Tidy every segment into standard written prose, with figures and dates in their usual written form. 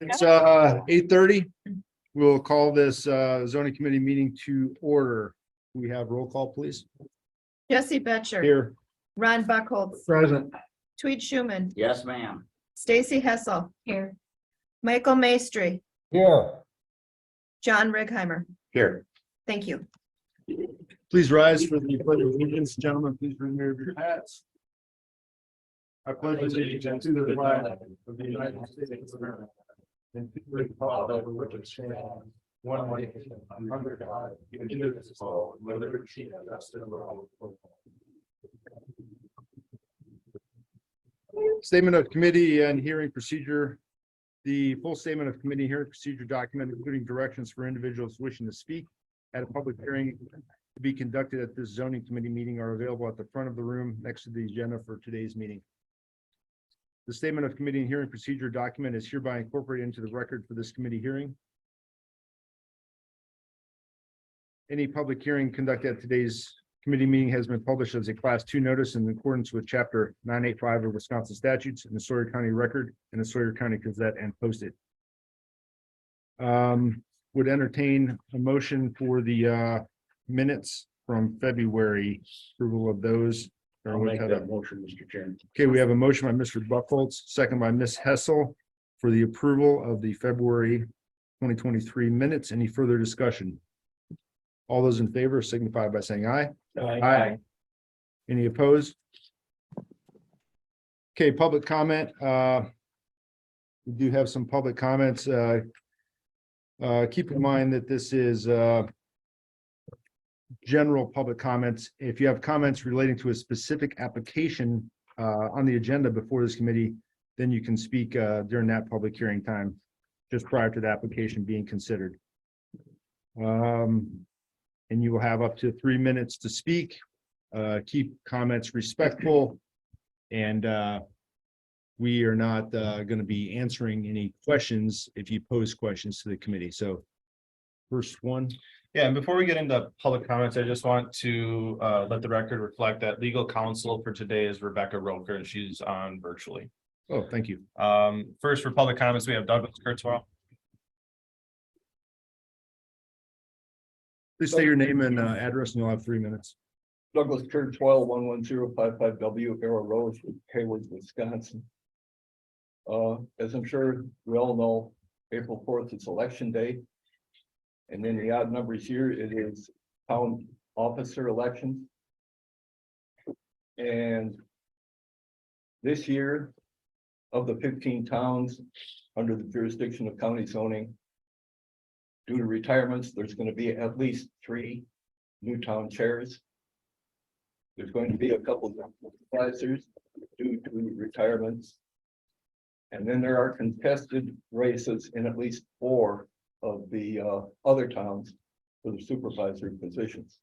It's 8:30. We'll call this zoning committee meeting to order. We have roll call, please. Jesse Betcher, Here. Ron Buckholz, Present. Tweed Schuman, Yes, ma'am. Stacy Hessel. Here. Michael Maestri, Here. John Righeimer. Here. Thank you. Please rise for the pledge of allegiance. Gentlemen, please remove your hats. I pledge allegiance to the flag of the United States of America and to the republic for which it stands, one nation, under God, indivisible, with liberty and justice for all. Statement of committee and hearing procedure. The full statement of committee hearing procedure document, including directions for individuals wishing to speak at a public hearing to be conducted at this zoning committee meeting, are available at the front of the room next to the agenda for today's meeting. The statement of committee and hearing procedure document is hereby incorporated into the record for this committee hearing. Any public hearing conducted at today's committee meeting has been published as a Class 2 notice in accordance with Chapter 985 of Wisconsin statutes in the Sawyer County Record and the Sawyer County Gazette and posted. Would entertain a motion for the minutes from February, approval of those. I'll make that motion, Mr. Chairman. Okay, we have a motion by Mr. Buckholz, second by Ms. Hessel for the approval of the February 2023 minutes. Any further discussion? All those in favor signify by saying aye. Aye. Any opposed? Okay, public comment. We do have some public comments. Keep in mind that this is general public comments. If you have comments relating to a specific application on the agenda before this committee, then you can speak during that public hearing time, just prior to the application being considered. And you will have up to 3 minutes to speak. Keep comments respectful, and we are not going to be answering any questions if you pose questions to the committee. So first one. Yeah, and before we get into public comments, I just want to let the record reflect that legal counsel for today is Rebecca Roker, and she's on virtually. Oh, thank you. First, for public comments, we have Douglas Kurzweil. Please say your name and address, and you'll have 3 minutes. Douglas Kurzweil, 11055W Arrow Road, Hayward, Wisconsin. As I'm sure we all know, April 4th is election day. And in the odd numbers here, it is town officer elections. And this year, of the 15 towns under the jurisdiction of county zoning, due to retirements, there's going to be at least 3 new town chairs. There's going to be a couple of supervisors due to retirements. And then there are contested races in at least 4 of the other towns for the supervisory positions.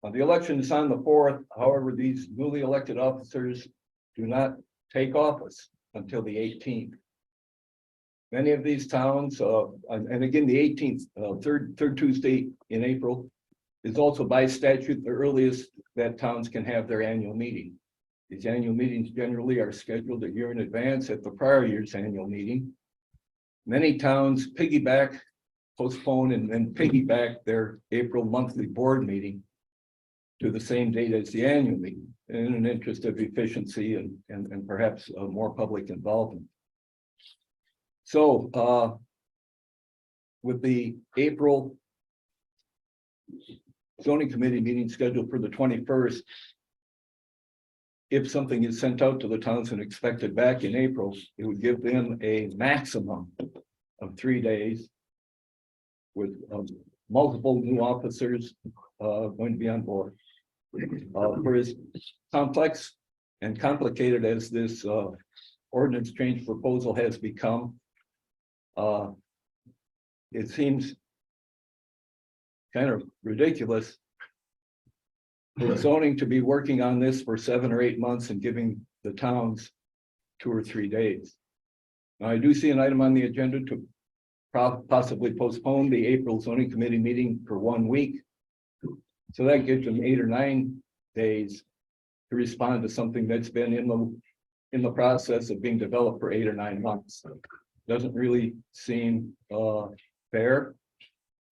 The election is on the 4th. However, these newly elected officers do not take office until the 18th. Many of these towns, and again, the 18th, third Tuesday in April, is also by statute the earliest that towns can have their annual meeting. These annual meetings generally are scheduled a year in advance at the prior year's annual meeting. Many towns piggyback, postpone, and then piggyback their April monthly board meeting to the same date as the annual meeting in an interest of efficiency and perhaps more public involvement. So with the April zoning committee meeting scheduled for the 21st, if something is sent out to the towns and expected back in April, it would give them a maximum of 3 days with multiple new officers going to be on board. For as complex and complicated as this ordinance change proposal has become, it seems kind of ridiculous for zoning to be working on this for 7 or 8 months and giving the towns 2 or 3 days. Now, I do see an item on the agenda to possibly postpone the April zoning committee meeting for 1 week. So that gives them 8 or 9 days to respond to something that's been in the process of being developed for 8 or 9 months. doesn't really seem fair.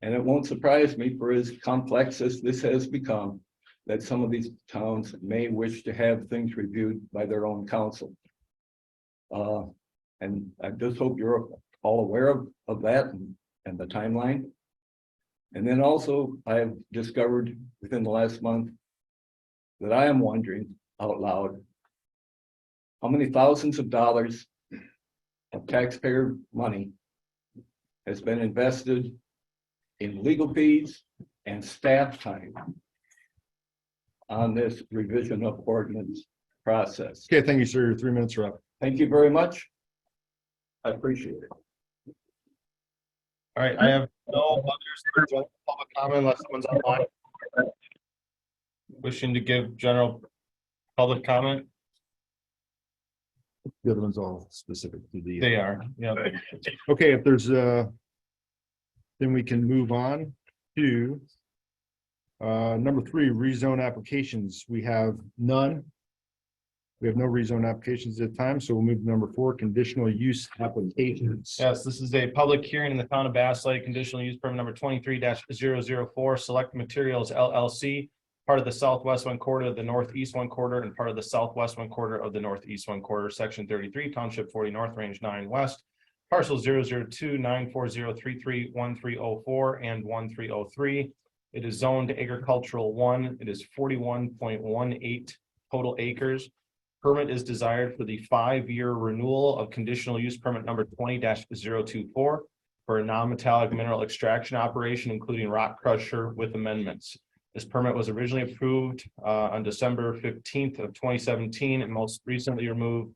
And it won't surprise me, for as complex as this has become, that some of these towns may wish to have things reviewed by their own council. And I just hope you're all aware of that and the timeline. And then also, I have discovered within the last month that I am wondering out loud how many thousands of dollars of taxpayer money has been invested in legal fees and staff time on this revision of ordinance process. Okay, thank you, sir. Your 3 minutes are up. Thank you very much. I appreciate it. All right, I have no others for public comment unless someone's online. Wishing to give general public comment. The other one's all specific to the. They are, yeah. Okay, if there's then we can move on to number 3, rezone applications. We have none. We have no rezone applications at the time, so we'll move to number 4, conditional use applications. Yes, this is a public hearing in the town of Bass Lake, conditional use permit number 23-004, Select Materials LLC, part of the southwest 1 quarter of the northeast 1 quarter and part of the southwest 1 quarter of the northeast 1 quarter, section 33, township 40 north, range 9 west, parcel 002-940-33-1304 and 1303. It is zoned agricultural 1. It is 41.18 total acres. Permit is desired for the 5-year renewal of conditional use permit number 20-024 for a non-metallic mineral extraction operation, including rock crusher with amendments. This permit was originally approved on December 15th of 2017 and most recently renewed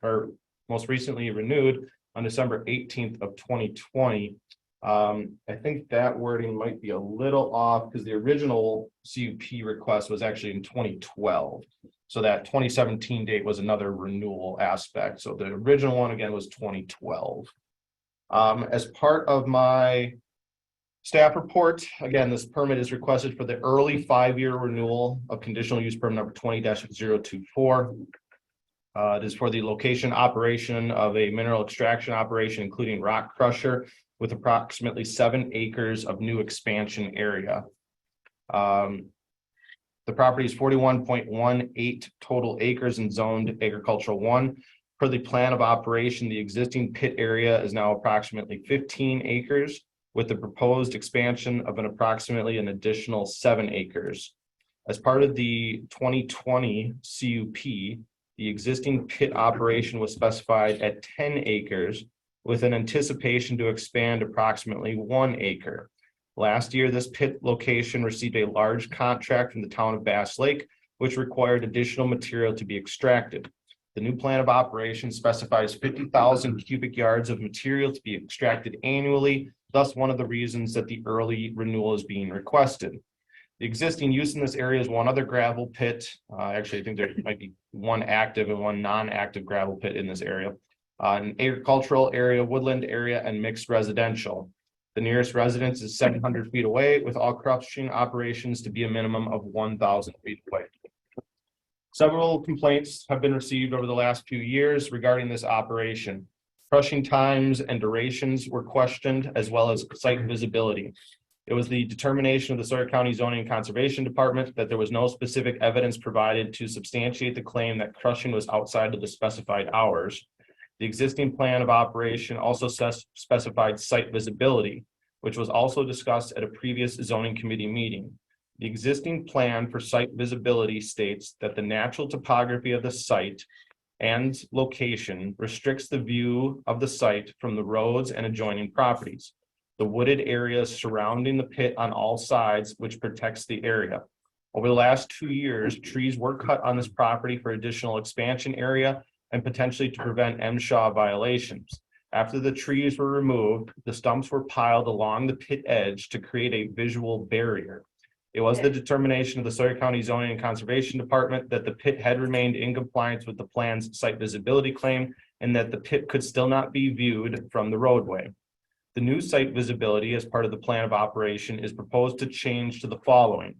on December 18th of 2020. I think that wording might be a little off because the original CUP request was actually in 2012. So that 2017 date was another renewal aspect. So the original one again was 2012. As part of my staff report, again, this permit is requested for the early 5-year renewal of conditional use permit number 20-024. It is for the location operation of a mineral extraction operation, including rock crusher, with approximately 7 acres of new expansion area. The property is 41.18 total acres and zoned agricultural 1. Per the plan of operation, the existing pit area is now approximately 15 acres, with the proposed expansion of an additional 7 acres. As part of the 2020 CUP, the existing pit operation was specified at 10 acres with an anticipation to expand approximately 1 acre. Last year, this pit location received a large contract from the town of Bass Lake, which required additional material to be extracted. The new plan of operation specifies 50,000 cubic yards of material to be extracted annually, thus one of the reasons that the early renewal is being requested. The existing use in this area is 1 other gravel pit. Actually, I think there might be 1 active and 1 non-active gravel pit in this area. An agricultural area, woodland area, and mixed residential. The nearest residence is 700 feet away, with all crushing operations to be a minimum of 1,000 feet away. Several complaints have been received over the last few years regarding this operation. Crushing times and durations were questioned, as well as site visibility. It was the determination of the Sawyer County Zoning and Conservation Department that there was no specific evidence provided to substantiate the claim that crushing was outside of the specified hours. The existing plan of operation also specified site visibility, which was also discussed at a previous zoning committee meeting. The existing plan for site visibility states that the natural topography of the site and location restricts the view of the site from the roads and adjoining properties. The wooded areas surrounding the pit on all sides, which protects the area. Over the last 2 years, trees were cut on this property for additional expansion area and potentially to prevent MSHA violations. After the trees were removed, the stumps were piled along the pit edge to create a visual barrier. It was the determination of the Sawyer County Zoning and Conservation Department that the pit had remained in compliance with the plan's site visibility claim and that the pit could still not be viewed from the roadway. The new site visibility as part of the plan of operation is proposed to change to the following.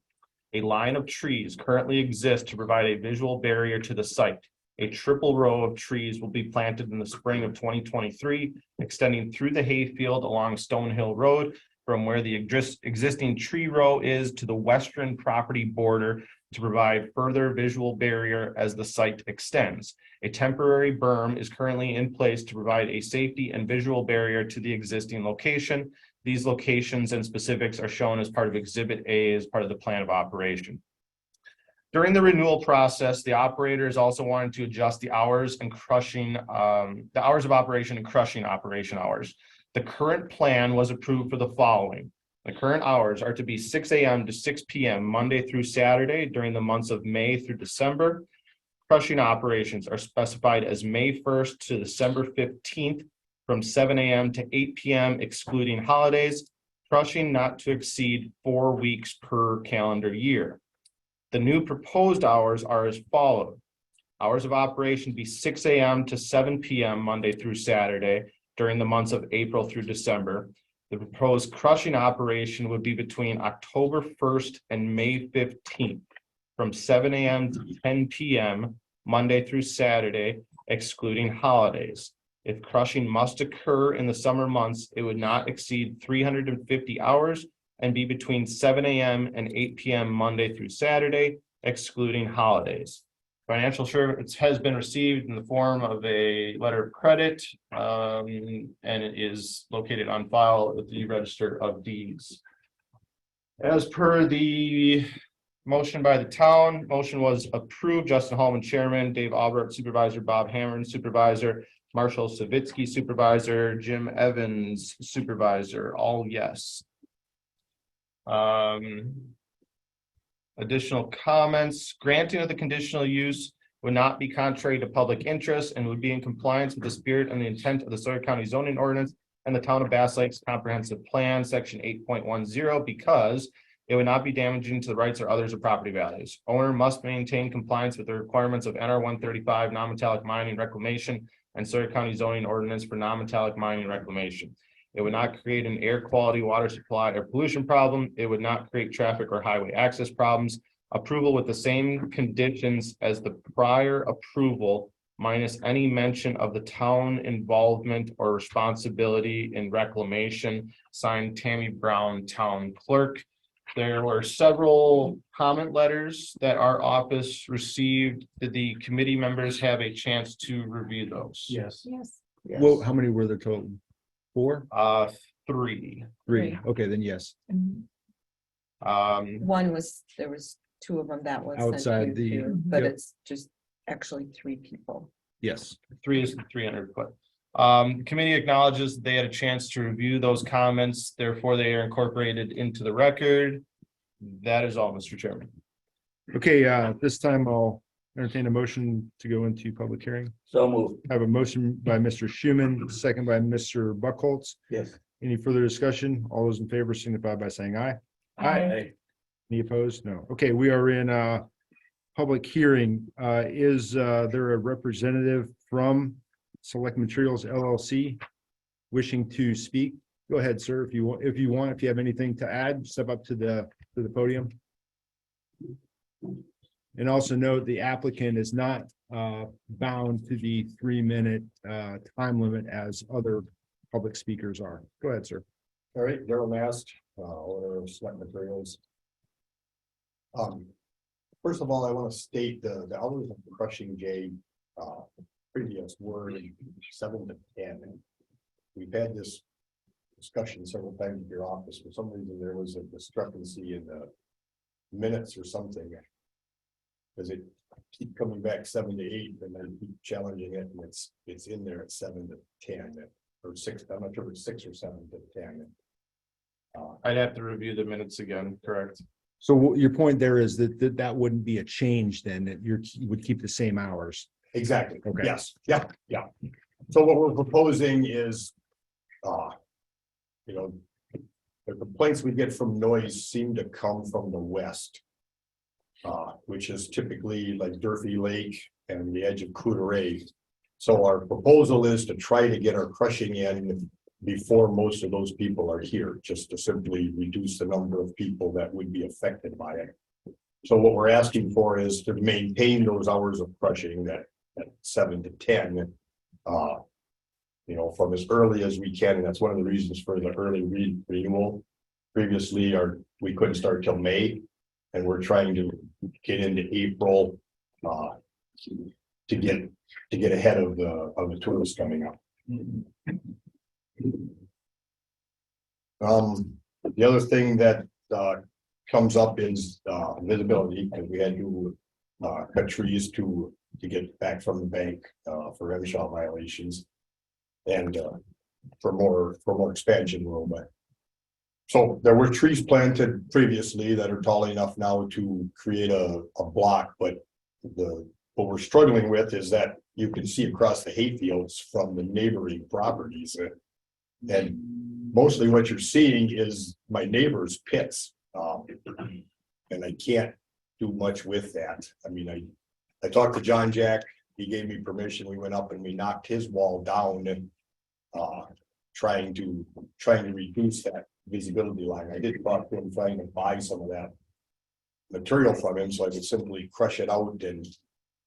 A line of trees currently exists to provide a visual barrier to the site. A triple row of trees will be planted in the spring of 2023, extending through the hayfield along Stone Hill Road from where the existing tree row is to the western property border to provide further visual barrier as the site extends. A temporary berm is currently in place to provide a safety and visual barrier to the existing location. These locations and specifics are shown as part of Exhibit A as part of the plan of operation. During the renewal process, the operators also wanted to adjust the hours and crushing, the hours of operation and crushing operation hours. The current plan was approved for the following. The current hours are to be 6 a.m. to 6 p.m. Monday through Saturday during the months of May through December. Crushing operations are specified as May 1st to December 15th from 7 a.m. to 8 p.m. excluding holidays. Crushing not to exceed 4 weeks per calendar year. The new proposed hours are as follows. Hours of operation be 6 a.m. to 7 p.m. Monday through Saturday during the months of April through December. The proposed crushing operation would be between October 1st and May 15th from 7 a.m. to 10 p.m. Monday through Saturday, excluding holidays. If crushing must occur in the summer months, it would not exceed 350 hours and be between 7 a.m. and 8 p.m. Monday through Saturday, excluding holidays. Financial assurance has been received in the form of a letter of credit, and it is located on file with the Register of Deeds. As per the motion by the town, motion was approved. Justin Hallman, Chairman, Dave Albert, Supervisor, Bob Hammond, Supervisor, Marshall Savitsky, Supervisor, Jim Evans, Supervisor, all yes. Additional comments. Granting of the conditional use would not be contrary to public interest and would be in compliance with the spirit and the intent of the Sawyer County zoning ordinance and the town of Bass Lake's comprehensive plan, section 8.10, because it would not be damaging to the rights or others of property values. Owner must maintain compliance with the requirements of NR 135 non-metallic mining reclamation and Sawyer County zoning ordinance for non-metallic mining reclamation. It would not create an air quality, water supply, or pollution problem. It would not create traffic or highway access problems. Approval with the same conditions as the prior approval, minus any mention of the town involvement or responsibility in reclamation. Signed, Tammy Brown, Town Clerk. There were several comment letters that our office received. Did the committee members have a chance to review those? Yes. Yes. Well, how many were there total? 4? 3. 3. Okay, then yes. One was, there was 2 of them that was. sent Outside to you the- too, But yep. it's just actually 3 people. Yes. 3 is the 300 foot. Committee acknowledges they had a chance to review those comments, therefore they are incorporated into the record. That is all, Mr. Chairman. Okay, this time I'll entertain a motion to go into public hearing. So moved. I have a motion by Mr. Schuman, second by Mr. Buckholz. Yes. Any further discussion? All those in favor signify by saying aye. Aye. Any opposed? No. Okay, we are in public hearing. Is there a representative from Select Materials LLC wishing to speak? Go ahead, sir. If you have anything to add, step up to the podium. And also note the applicant is not bound to the 3-minute time limit as other public speakers are. Go ahead, sir. All right, Daryl Mast, owner of Select Materials. First of all, I want to state the hours of crushing J previous were 7 to 10. We've had this discussion several times at your office. For some reason, there was a discrepancy in the minutes or something. Because it keep coming back 7 to 8 and then keep challenging it, and it's in there at 7 to 10 or 6. I'm not sure if it's 6 or 7 to 10. I'd have to review the minutes again, correct? So your point there is that wouldn't be a change then, that you would keep the same hours. Exactly. Okay. Yes. Yeah. So what we're proposing is, the complaints we get from noise seem to come from the west. Which is typically like Durfee Lake and the edge of Coudray. So our proposal is to try to get our crushing in before most of those people are here, just to simply reduce the number of people that would be affected by it. So what we're asking for is to maintain those hours of crushing that at 7 to 10. From as early as we can, and that's one of the reasons for the early renewal. Previously, we couldn't start till May, and we're trying to get into April to get ahead of the tourists coming up. The other thing that comes up is visibility, because we had to cut trees to get back from the bank for MSHA violations and for more expansion room. So there were trees planted previously that are tall enough now to create a block, but what we're struggling with is that you can see across the hayfields from the neighboring properties. And mostly what you're seeing is my neighbor's pits. And I can't do much with that. I mean, I talked to John Jack, he gave me permission. We went up and we knocked his wall down and trying to reduce that visibility line. I did talk to him trying to buy some of that material from him, so I could simply crush it out and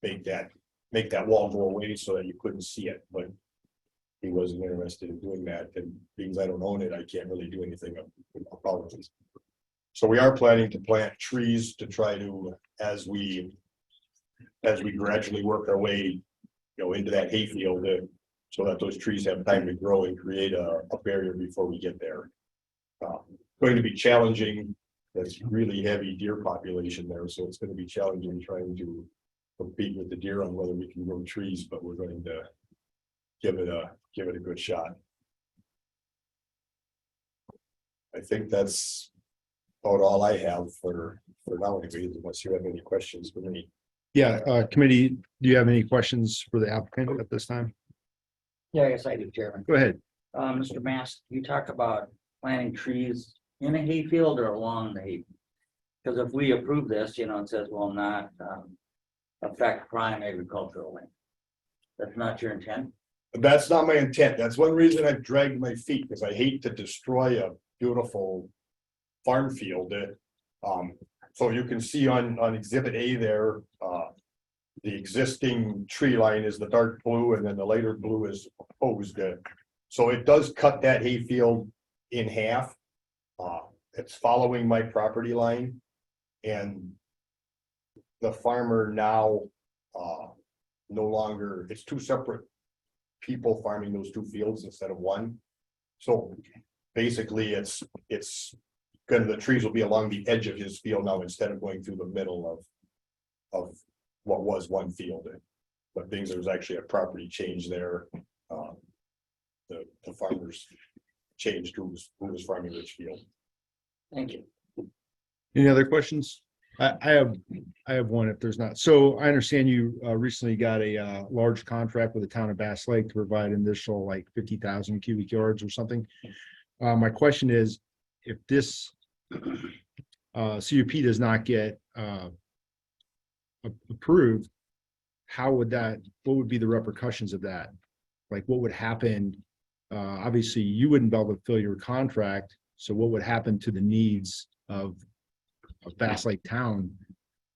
make that wall go away so that you couldn't see it, but he wasn't interested in doing that, and because I don't own it, I can't really do anything about it. So we are planning to plant trees to try to, as we gradually work our way, into that hayfield, so that those trees have time to grow and create a barrier before we get there. Going to be challenging. That's really heavy deer population there, so it's going to be challenging trying to compete with the deer on whether we can grow trees, but we're going to give it a good shot. I think that's about all I have for now, unless you have any questions for me. Yeah, committee, do you have any questions for the applicant at this time? Yeah, yes, I do, Chairman. Go ahead. Mr. Mast, you talk about planting trees in a hayfield or along the hayfield? Because if we approve this, it says will not affect prime agricultural land. That's not your intent? That's not my intent. That's one reason I've dragged my feet, because I hate to destroy a beautiful farm field. So you can see on exhibit A there, the existing tree line is the dark blue, and then the lighter blue is proposed. So it does cut that hayfield in half. It's following my property line, and the farmer now no longer, it's two separate people farming those two fields instead of one. So basically it's the trees will be along the edge of his field now instead of going through the middle of what was one field. But there's actually a property change there. The farmers changed who was farming which field. Thank you. Any other questions? I have one if there's not. So I understand you recently got a large contract with the town of Bass Lake to provide an additional like 50,000 cubic yards or something. My question is, if this CUP does not get approved, what would be the repercussions of that? Like what would happen? Obviously you wouldn't be able to fill your contract. So what would happen to the needs of Bass Lake Town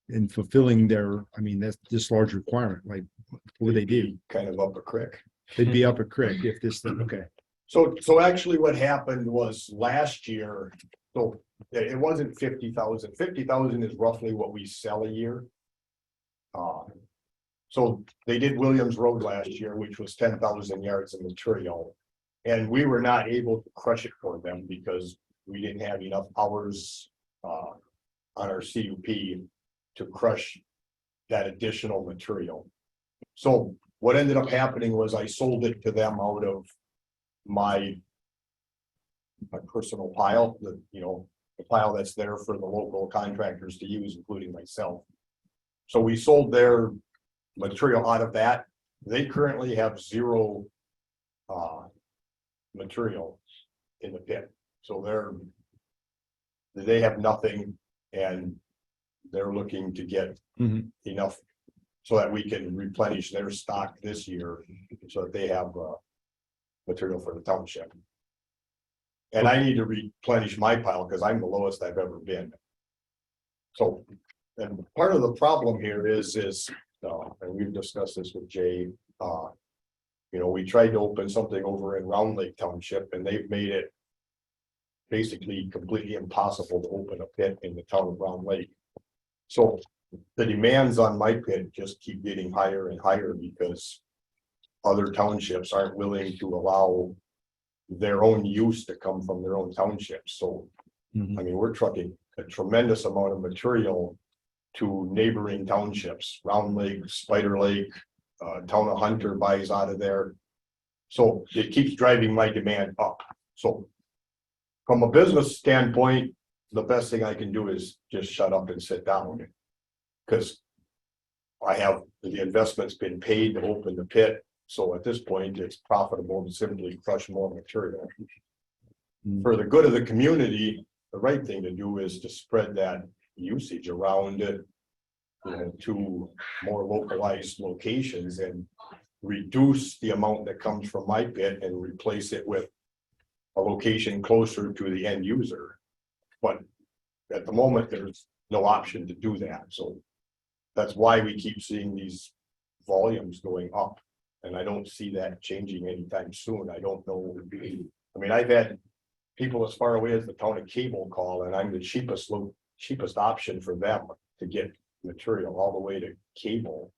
in fulfilling that's this large requirement? Like, what would they do? Kind of up a creek. They'd be up a creek if this thing, okay. So actually what happened was last year, so it wasn't 50,000. 50,000 is roughly what we sell a year. So they did Williams Road last year, which was 10,000 yards of material. And we were not able to crush it for them because we didn't have enough hours on our CUP to crush that additional material. So what ended up happening was I sold it to them out of my personal pile, the pile that's there for the local contractors to use, including myself. So we sold their material out of that. They currently have zero material in the pit. So they have nothing, and they're looking to get enough so that we can replenish their stock this year so that they have material for the township. And I need to replenish my pile because I'm the lowest I've ever been. So, and part of the problem here is and we've discussed this with Jay, you know, we tried to open something over in Round Lake Township and they've made it basically completely impossible to open a pit in the town of Round Lake. So the demands on my pit just keep getting higher and higher because other townships aren't willing to allow their own use to come from their own townships. So, Mhm. I mean, we're trucking a tremendous amount of material to neighboring townships, Round Lake, Spider Lake, town of Hunter buys out of there. So it keeps driving my demand up. So from a business standpoint, the best thing I can do is just shut up and sit down. Because I have, the investment's been paid to open the pit. So at this point, it's profitable to simply crush more material. For the good of the community, the right thing to do is to spread that usage around it, you know, to more localized locations and reduce the amount that comes from my pit and replace it with a location closer to the end user. But at the moment, there's no option to do that. So that's why we keep seeing these volumes going up. And I don't see that changing anytime soon. I don't know. I mean, I've had people as far away as the town of Cable call, and I'm the cheapest option for them to get material all the way to Cable.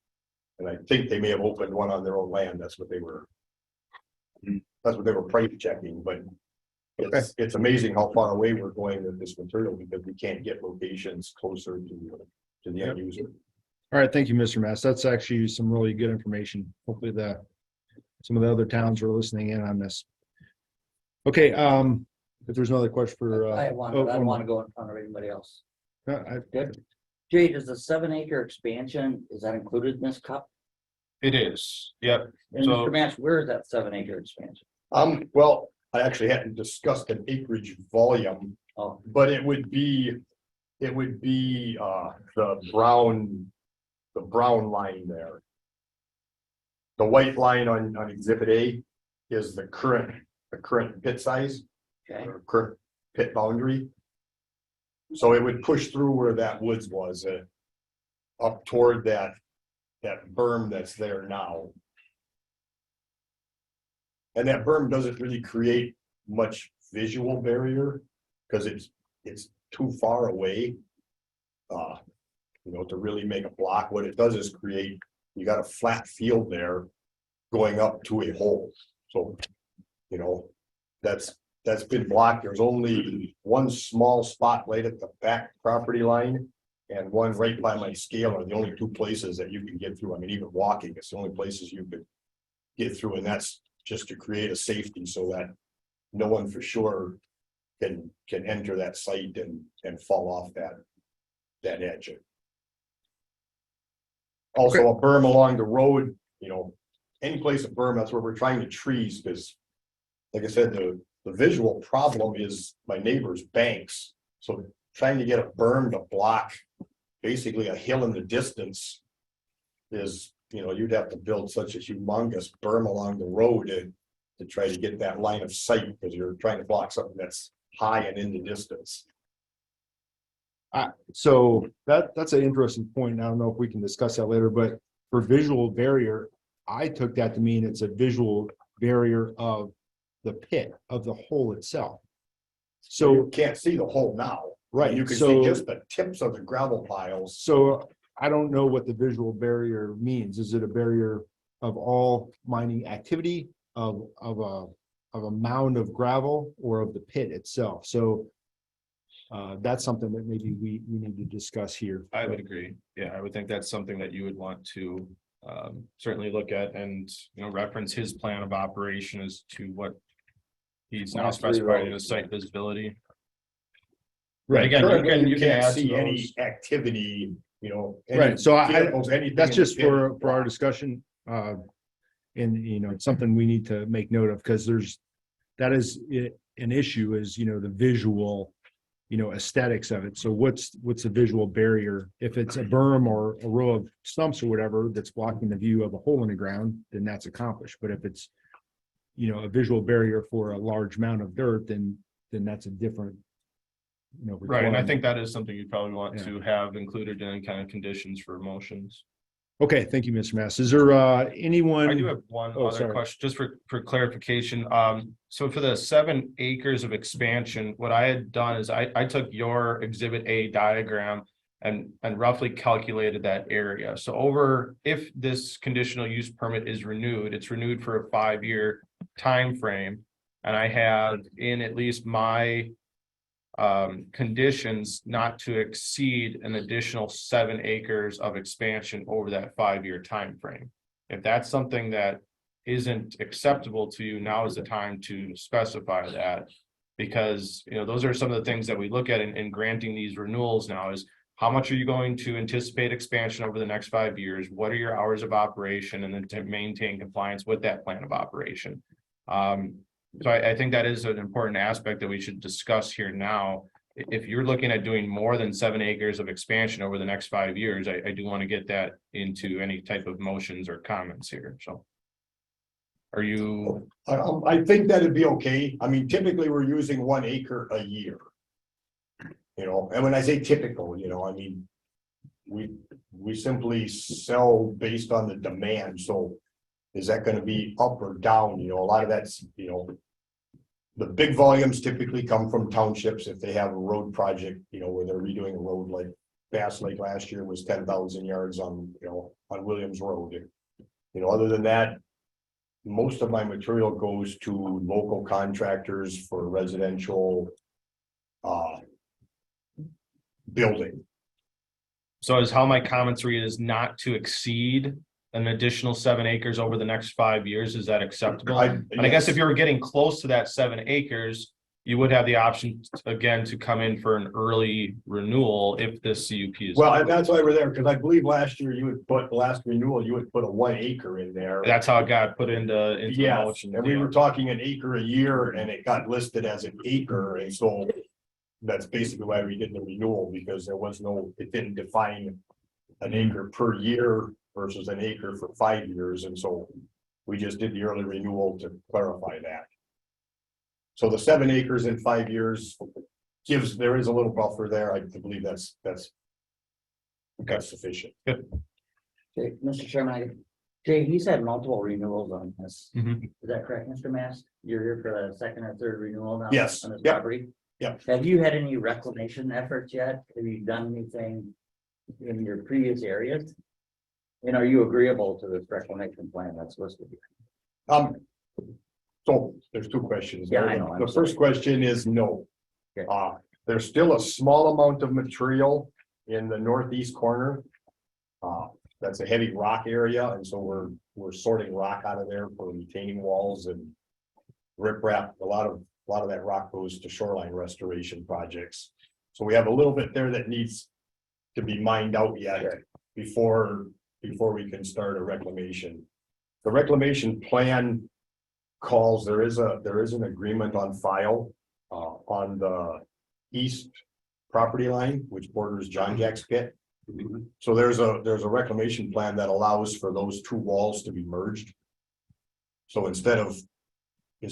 And I think they may have opened one on their own land. That's what they were price checking, but it's amazing how far away we're going with this material because we can't get locations closer to the end user. All right, thank you, Mr. Mass. That's actually some really good information. Hopefully some of the other towns are listening in on this. Okay, if there's no other question for. I don't want to go in front of anybody else. Good. Jay, does the 7-acre expansion, is that included in this cup? It is, yep. And So- Mr. Mash, where is that 7-acre expansion? Well, I actually hadn't discussed an acreage volume, Oh, but it would be the brown line there. The white line on exhibit A is the current pit size okay. or current pit boundary. So it would push through where that woods was, up toward that berm that's there now. And that berm doesn't really create much visual barrier because it's too far away. You know, to really make a block. What it does is create, you got a flat field there going up to a hole. So, you know, that's been blocked. There's only one small spot right at the back property line and one right by my scale are the only two places that you can get through. I mean, even walking, it's the only places you could get through, and that's just to create a safety so that no one for sure can enter that site and fall off that edge. Also, a berm along the road, you know, any place a berm, that's where we're trying to trees, because like I said, the visual problem is my neighbor's banks. So trying to get a berm to block basically a hill in the distance is, you know, you'd have to build such a humongous berm along the road to try to get that line of sight because you're trying to block something that's high and in the distance. So that's an interesting point. I don't know if we can discuss that later, but for visual barrier, I took that to mean it's a visual barrier of the pit, of the hole itself. So you So, can't see the hole now. right, You can see so, just the tips of the gravel piles. so I don't know what the visual barrier means. Is it a barrier of all mining activity, of a mound of gravel, or of the pit itself? So that's something that maybe we need to discuss here. I would agree. Yeah, I would think that's something that you would want to certainly look at and, you know, reference his plan of operation as to what he's now specified in his site visibility. Right. Again, Currently, you can can't add see to any those. activity, you know. any Right, so vehicles, anything that's in the just pit for is our blocked. discussion. And, you know, it's something we need to make note of because that is an issue is, you know, the visual, you know, aesthetics of it. So what's the visual barrier? If it's a berm or a row of stumps or whatever that's blocking the view of a hole in the ground, then that's accomplished. But if it's, you know, a visual barrier for a large mound of dirt, then that's a different, you know. Right, and I requirement. think that is something you'd probably want Yeah. to have included in kind of conditions for motions. Okay, thank you, Mr. Mass. Is there anyone? I do have one Oh, other sorry. question, just for clarification. So for the 7 acres of expansion, what I had done is I took your exhibit A diagram and roughly calculated that area. So if this conditional use permit is renewed, it's renewed for a 5-year time frame. And I had in at least my conditions not to exceed an additional 7 acres of expansion over that 5-year time frame. If that's something that isn't acceptable to you, now is the time to specify that. Because, those are some of the things that we look at in granting these renewals now is how much are you going to anticipate expansion over the next 5 years? What are your hours of operation? And then to maintain compliance with that plan of operation. So I think that is an important aspect that we should discuss here now. If you're looking at doing more than 7 acres of expansion over the next 5 years, I do want to get that into any type of motions or comments here, so. Are you, I think that'd be okay. I mean, typically, we're using 1 acre a year. And when I say typical, I mean, we simply sell based on the demand, so. Is that gonna be up or down? A lot of that's, the big volumes typically come from townships if they have a road project, where they're redoing a road like Bass Lake last year was 10,000 yards on Williams Road. Other than that, most of my material goes to local contractors for residential building. so is how my comments read is not to exceed an additional 7 acres over the next 5 years, is that acceptable? And I guess if you were getting close to that 7 acres, you would have the option again to come in for an early renewal if this CUP is. Well, and that's why we're there, because I believe last year last renewal, you would put a 1 acre in there. That's how it got put into the Yes, motion. and we were talking an acre a year and it got listed as an acre, and so. That's basically why we did the renewal, because it didn't define an acre per year versus an acre for 5 years, and so. We just did the early renewal to clarify that. So the 7 acres in 5 years there is a little buffer there. I believe that's sufficient. Okay, Mr. Chairman, Jay, he's had multiple renewals on this. Mhm. Is that correct, Mr. Mast? You're here for the 2nd or 3rd renewal now? Yes. On this Yep. property? Yep. Have you had any reclamation efforts yet? Have you done anything in your previous areas? And are you agreeable to this reclamation plan that's listed here? So there's 2 questions. Yeah, I know, I'm The first question is no. Okay. There's still a small amount of material in the northeast corner. That's a heavy rock area, and so we're sorting rock out of there for retaining walls and riprap. A lot of that rock goes to shoreline restoration projects. So we have a little bit there that needs to be mined out yet before we can start a reclamation. The reclamation plan calls, there is an agreement on file on the east property line, which borders John Jack's pit. So there's a reclamation plan that allows for those 2 walls to be merged. So instead of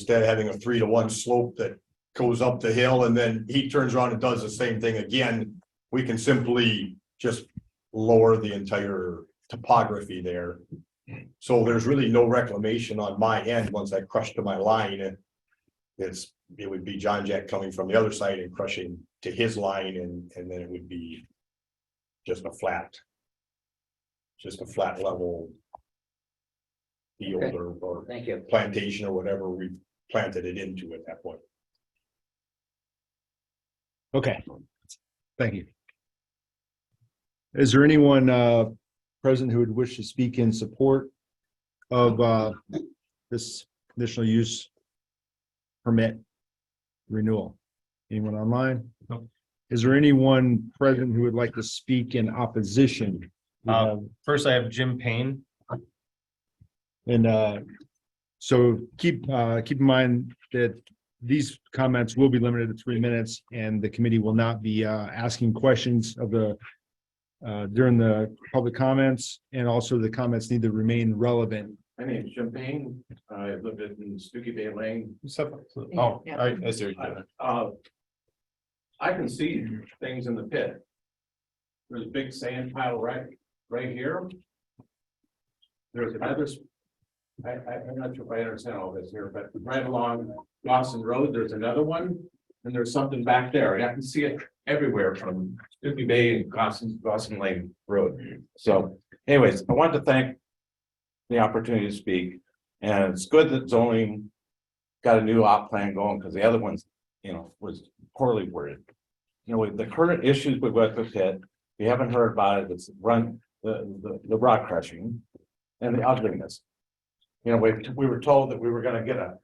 having a 3-to-1 slope that goes up the hill and then he turns around and does the same thing again, we can simply just lower the entire topography there. So there's really no reclamation on my end. Once I crush to my line, it would be John Jack coming from the other side and crushing to his line, and then it would be just a flat level field Okay. or Thank you. plantation or whatever we planted it into at that point. Okay, thank you. Is there anyone present who would wish to speak in support of this conditional use permit renewal? Anyone online? No. Is there anyone present who would like to speak in opposition? First, I have Jim Payne. And so keep in mind that these comments will be limited to 3 minutes, and the committee will not be asking questions of the during the public comments, and also the comments need to remain relevant. My name is Jim Payne. I lived in Stooky Bay Lane. Oh, I see. I can see things in the pit. There's a big sand pile right here. there's another. I'm not sure if I understand all this here, but right along Dawson Road, there's another one. And there's something back there, and I can see it everywhere from Dookie Bay and Dawson Lane Road. So anyways, I wanted to thank the opportunity to speak, and it's good that zoning got a new op plan going, because the other ones, was poorly worded. The current issues with Westwood Pit, we haven't heard about it, it's the rock crushing and the ugliness. We were told that we were gonna get a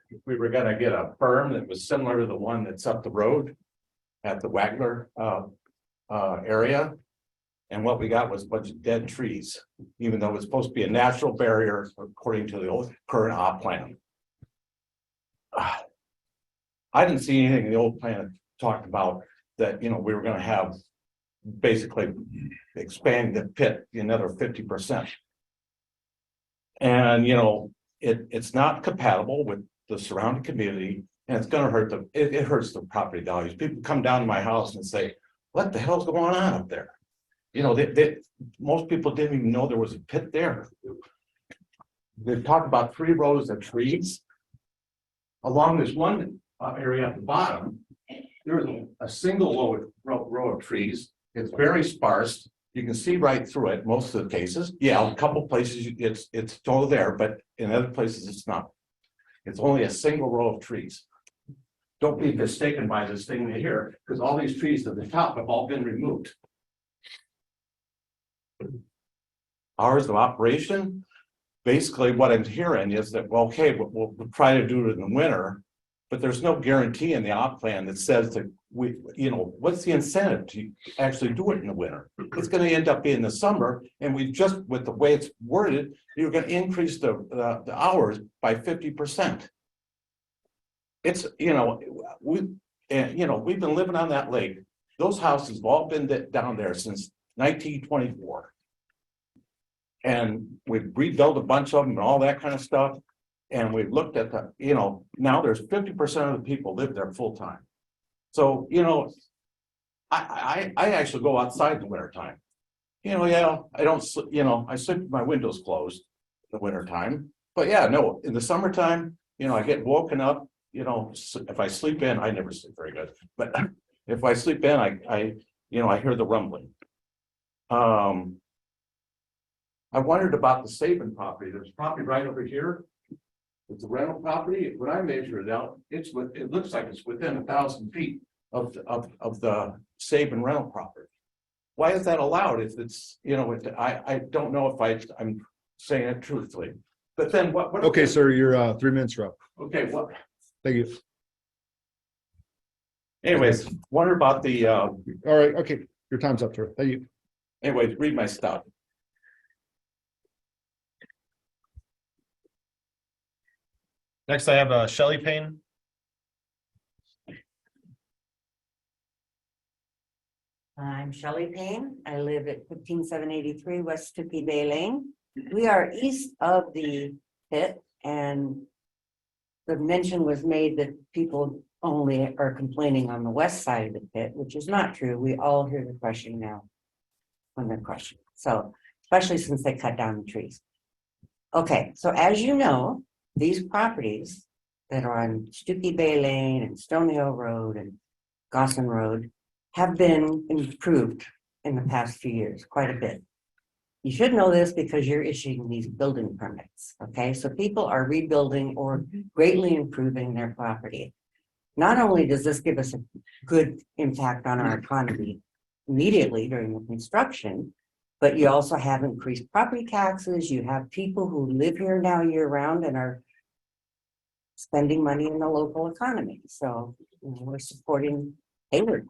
berm that was similar to the one that's up the road at the Wagler area. And what we got was a bunch of dead trees, even though it's supposed to be a natural barrier according to the old current op plan. I didn't see anything in the old plan that talked about that, we were gonna have basically expand the pit another 50%. And it's not compatible with the surrounding community, and it's gonna hurt it hurts the property values. People come down to my house and say, what the hell's going on up there? Most people didn't even know there was a pit there. They talked about 3 rows of trees. Along this one area at the bottom, there's a single row of trees. It's very sparse. You can see right through it, most of the cases. Yeah, a couple places it's still there, but in other places it's not. It's only a single row of trees. Don't be mistaken by this thing here, because all these trees at the top have all been removed. Hours of operation, basically what I'm hearing is that, well, okay, we'll try to do it in the winter, but there's no guarantee in the op plan that says that what's the incentive to actually do it in the winter? It's going to end up being the summer, and we just, with the way it's worded, you're going to increase the hours by 50%. It's, we've been living on that lake. Those houses have all been down there since 1924. And we've rebuilt a bunch of them and all that kind of stuff. And we've looked at now there's 50% of the people live there full time. So, I actually go outside in the winter time. I don't, I sleep with my windows closed in the winter time. But yeah, no, in the summertime, I get woken up, if I sleep in, I never sleep very good. But if I sleep in, I hear the rumbling. I wondered about the Saban property. There's property right over here. It's a rental property. When I measure it out, it looks like it's within 1,000 feet of the Saban rental property. Why is that allowed? If it's, I don't know if I'm saying it truthfully. But then what? Okay, sir, you're 3 minutes up. Okay, what? Thank you. Anyways, wonder about the, All right, okay, your time's up, sir. Thank you. anyways, read my stuff. Next, I have Shelley Payne. I'm Shelley Payne. I live at 15783 West Tukey Bay Lane. We are east of the pit, and the mention was made that people only are complaining on the west side of the pit, which is not true. We all hear the crushing now when they're crushing. So, especially since they cut down the trees. Okay, so as you know, these properties that are on Tukey Bay Lane and Stone Hill Road and Gosson Road have been improved in the past few years, quite a bit. You should know this because you're issuing these building permits, okay? So people are rebuilding or greatly improving their property. Not only does this give us a good impact on our economy immediately during the construction, but you also have increased property taxes. You have people who live here now year round and are spending money in the local economy. So we're supporting Hayward.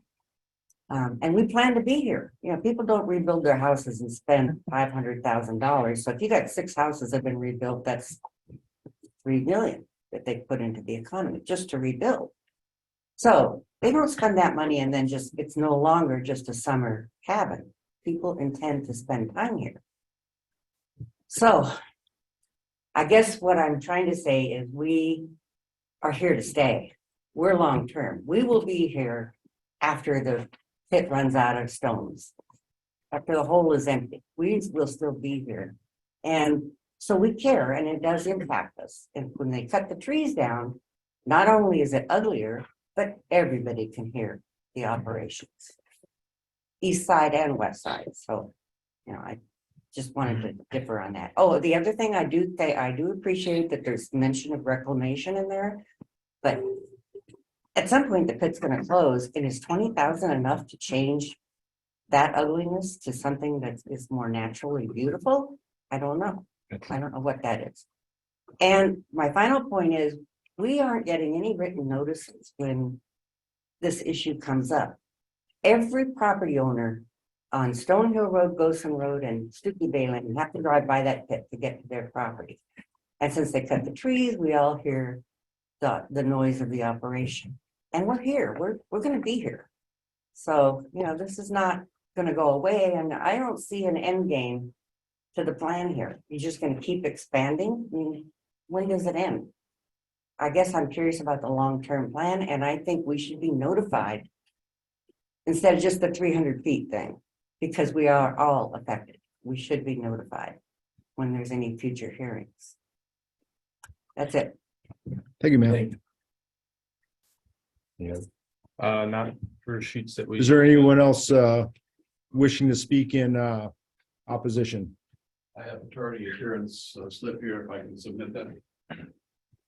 And we plan to be here. People don't rebuild their houses and spend $500,000. So if you got 6 houses that have been rebuilt, that's $3 million that they put into the economy just to rebuild. So they don't spend that money and then it's no longer just a summer cabin. People intend to spend time here. So I guess what I'm trying to say is we are here to stay. We're long-term. We will be here after the pit runs out of stones, after the hole is empty. We will still be here. And So we care and it does impact us. And when they cut the trees down, not only is it uglier, but everybody can hear the operations. East side and west side. So, I just wanted to differ on that. Oh, the other thing I do say, I do appreciate that there's mention of reclamation in there. But at some point, the pit's gonna close, and is 20,000 enough to change that ugliness to something that is more naturally beautiful? I don't know. I don't know what that is. And my final point is, we aren't getting any written notices when this issue comes up. Every property owner on Stonehill Road, Gosen Road, and Stuckey Bay Lane have to drive by that pit to get to their property. And since they cut the trees, we all hear the noise of the operation. And we're here, we're gonna be here. So, this is not gonna go away, and I don't see an end game to the plan here. You're just gonna keep expanding? I mean, when does it end? I guess I'm curious about the long-term plan, and I think we should be notified instead of just the 300 feet thing, because we are all affected. We should be notified when there's any future hearings. That's it. Thank you, ma'am. Not for sheets that we. Is there anyone else wishing to speak in opposition? I have attorney assurance slip here if I can submit that.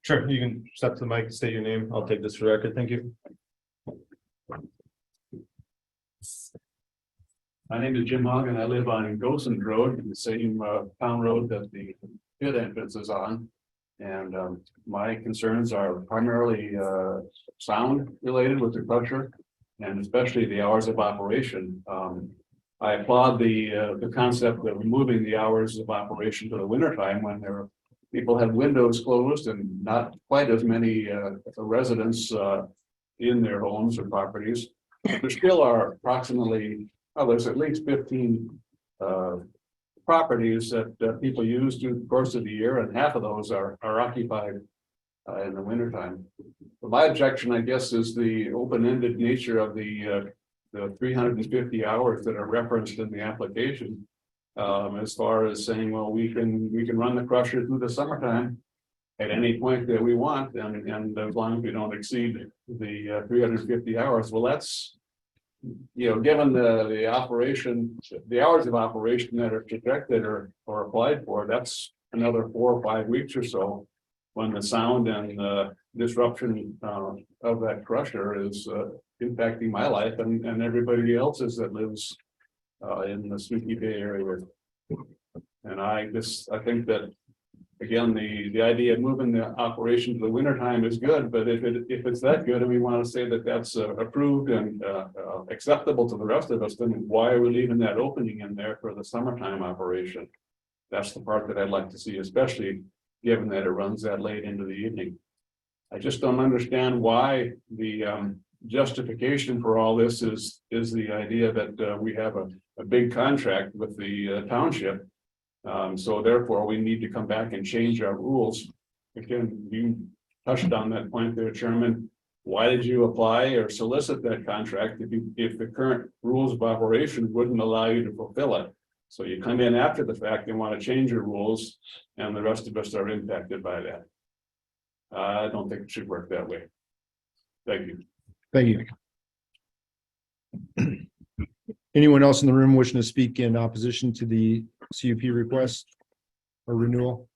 Sure, you can step to the mic and state your name. I'll take this for record. Thank you. My name is Jim Hogg and I live on Gosen Road, the same town road that the pit entrance is on. And my concerns are primarily sound related with the crusher and especially the hours of operation. I applaud the concept of removing the hours of operation to the wintertime when people have windows closed and not quite as many residents in their homes or properties. There still are approximately, there's at least 15 properties that people use through the course of the year, and half of those are occupied in the wintertime. But my objection, I guess, is the open-ended nature of the 350 hours that are referenced in the application. As far as saying, well, we can run the crusher through the summertime at any point that we want, and as long as we don't exceed the 350 hours. Well, that's, given the operation, the hours of operation that are projected or applied for, that's another 4 or 5 weeks or so when the sound and disruption of that crusher is impacting my life and everybody else's that lives in the Stuckey Bay area. And I think that, again, the idea of moving the operation to the wintertime is good, but if it's that good and we want to say that that's approved and acceptable to the rest of us, then why are we leaving that opening in there for the summertime operation? That's the part that I'd like to see, especially given that it runs that late into the evening. I just don't understand why the justification for all this is the idea that we have a big contract with the township. So therefore, we need to come back and change our rules. Again, you touched on that point there, Chairman. Why did you apply or solicit that contract if the current rules of operation wouldn't allow you to fulfill it? So you come in after the fact and want to change your rules, and the rest of us are impacted by that. I don't think it should work that way. Thank you. Thank you. Anyone else in the room wishing to speak in opposition to the CUP request or renewal?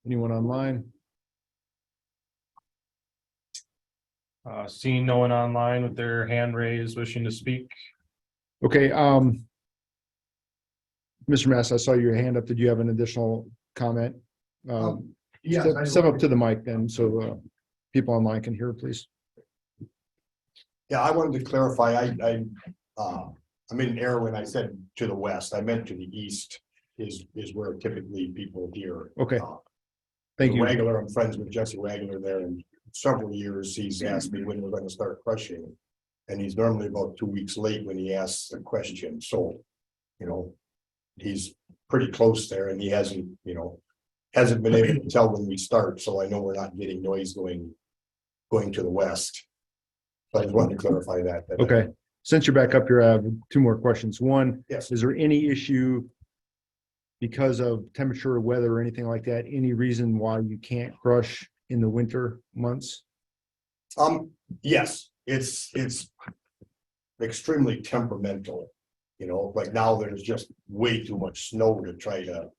Anyone online? Seeing no one online with their hand raised wishing to speak. Okay, Mr. Mass, I saw your hand up. Did you have an additional comment? Yes. Step up to the mic then, so people online can hear, please. Yeah, I wanted to clarify, I'm in error when I said to the west, I meant to the east is where typically people hear. Okay. Thank you. Wagler, I'm friends with Jesse Wagler there, and several years he's asked me when we're gonna start crushing. And he's normally about 2 weeks late when he asks the question, so, he's pretty close there and he hasn't been able to tell when we start, so I know we're not getting noise going to the west. So I just wanted to clarify that. Okay, since you're back up here, I have 2 more questions. One, Yes. is there any issue because of temperature or weather or anything like that, any reason why you can't crush in the winter months? Yes, it's extremely temperamental. You know, like now there's just way too much snow to try to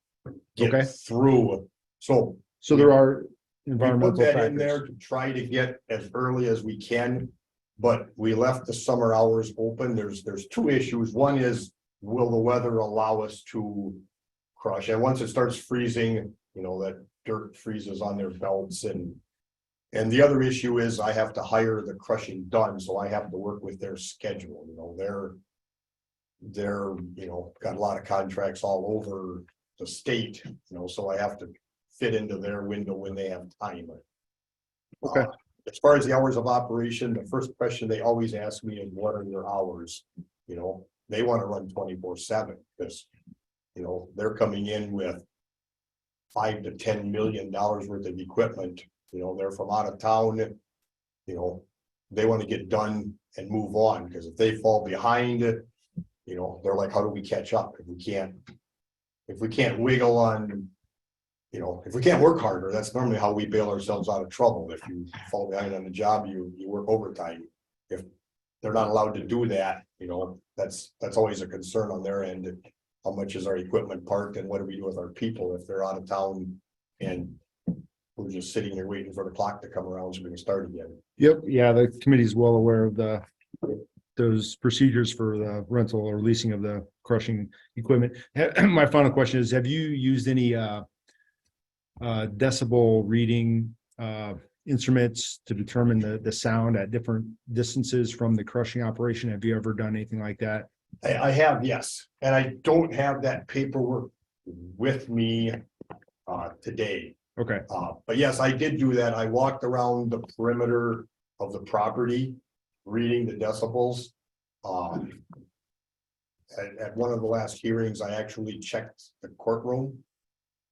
Okay. get through. So So there are we put environmental that in there factors. to try to get as early as we can. But we left the summer hours open. There's two issues. One is, will the weather allow us to crush? And once it starts freezing, you know, that dirt freezes on their belts and the other issue is I have to hire the crushing done, so I have to work with their schedule, you know, they're, you know, got a lot of contracts all over the state, you know, so I have to fit into their window when they have time. Okay. As far as the hours of operation, the first question they always ask me is, what are your hours? You know, they want to run 24/7 because, you know, they're coming in with $5 to $10 million worth of equipment. You know, they're from out of town. You know, they want to get done and move on, because if they fall behind, you know, they're like, how do we catch up if we can't wiggle on, you know, if we can't work harder? That's normally how we bail ourselves out of trouble. If you fall behind on the job, you work overtime. If they're not allowed to do that, you know, that's always a concern on their end. How much is our equipment parked and what do we do with our people if they're out of town and we're just sitting there waiting for the clock to come around so we can start again? Yep, yeah, the committee is well aware of those procedures for the rental or leasing of the crushing equipment. My final question is, have you used any decibel reading instruments to determine the sound at different distances from the crushing operation? Have you ever done anything like that? I have, yes, and I don't have that paperwork with me today. Okay, But yes, I did do that. I walked around the perimeter of the property, reading the decibels. At one of the last hearings, I actually checked the courtroom.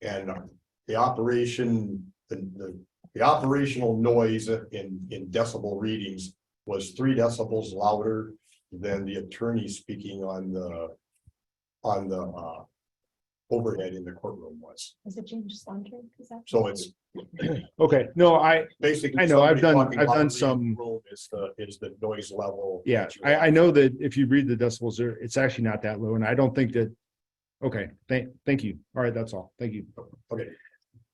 And the operation, the operational noise in decibel readings was 3 decibels louder than the attorney speaking on the overhead in the courtroom was. Is it James Saunders? Is that? So it's okay, no, basically. I know, I've somebody done talking loudly in some- the room is the noise level. yeah, that you I want. know that if you read the decibels there, it's actually not that low, and I don't think that. Okay, thank you. All right, that's all. Thank you. Okay.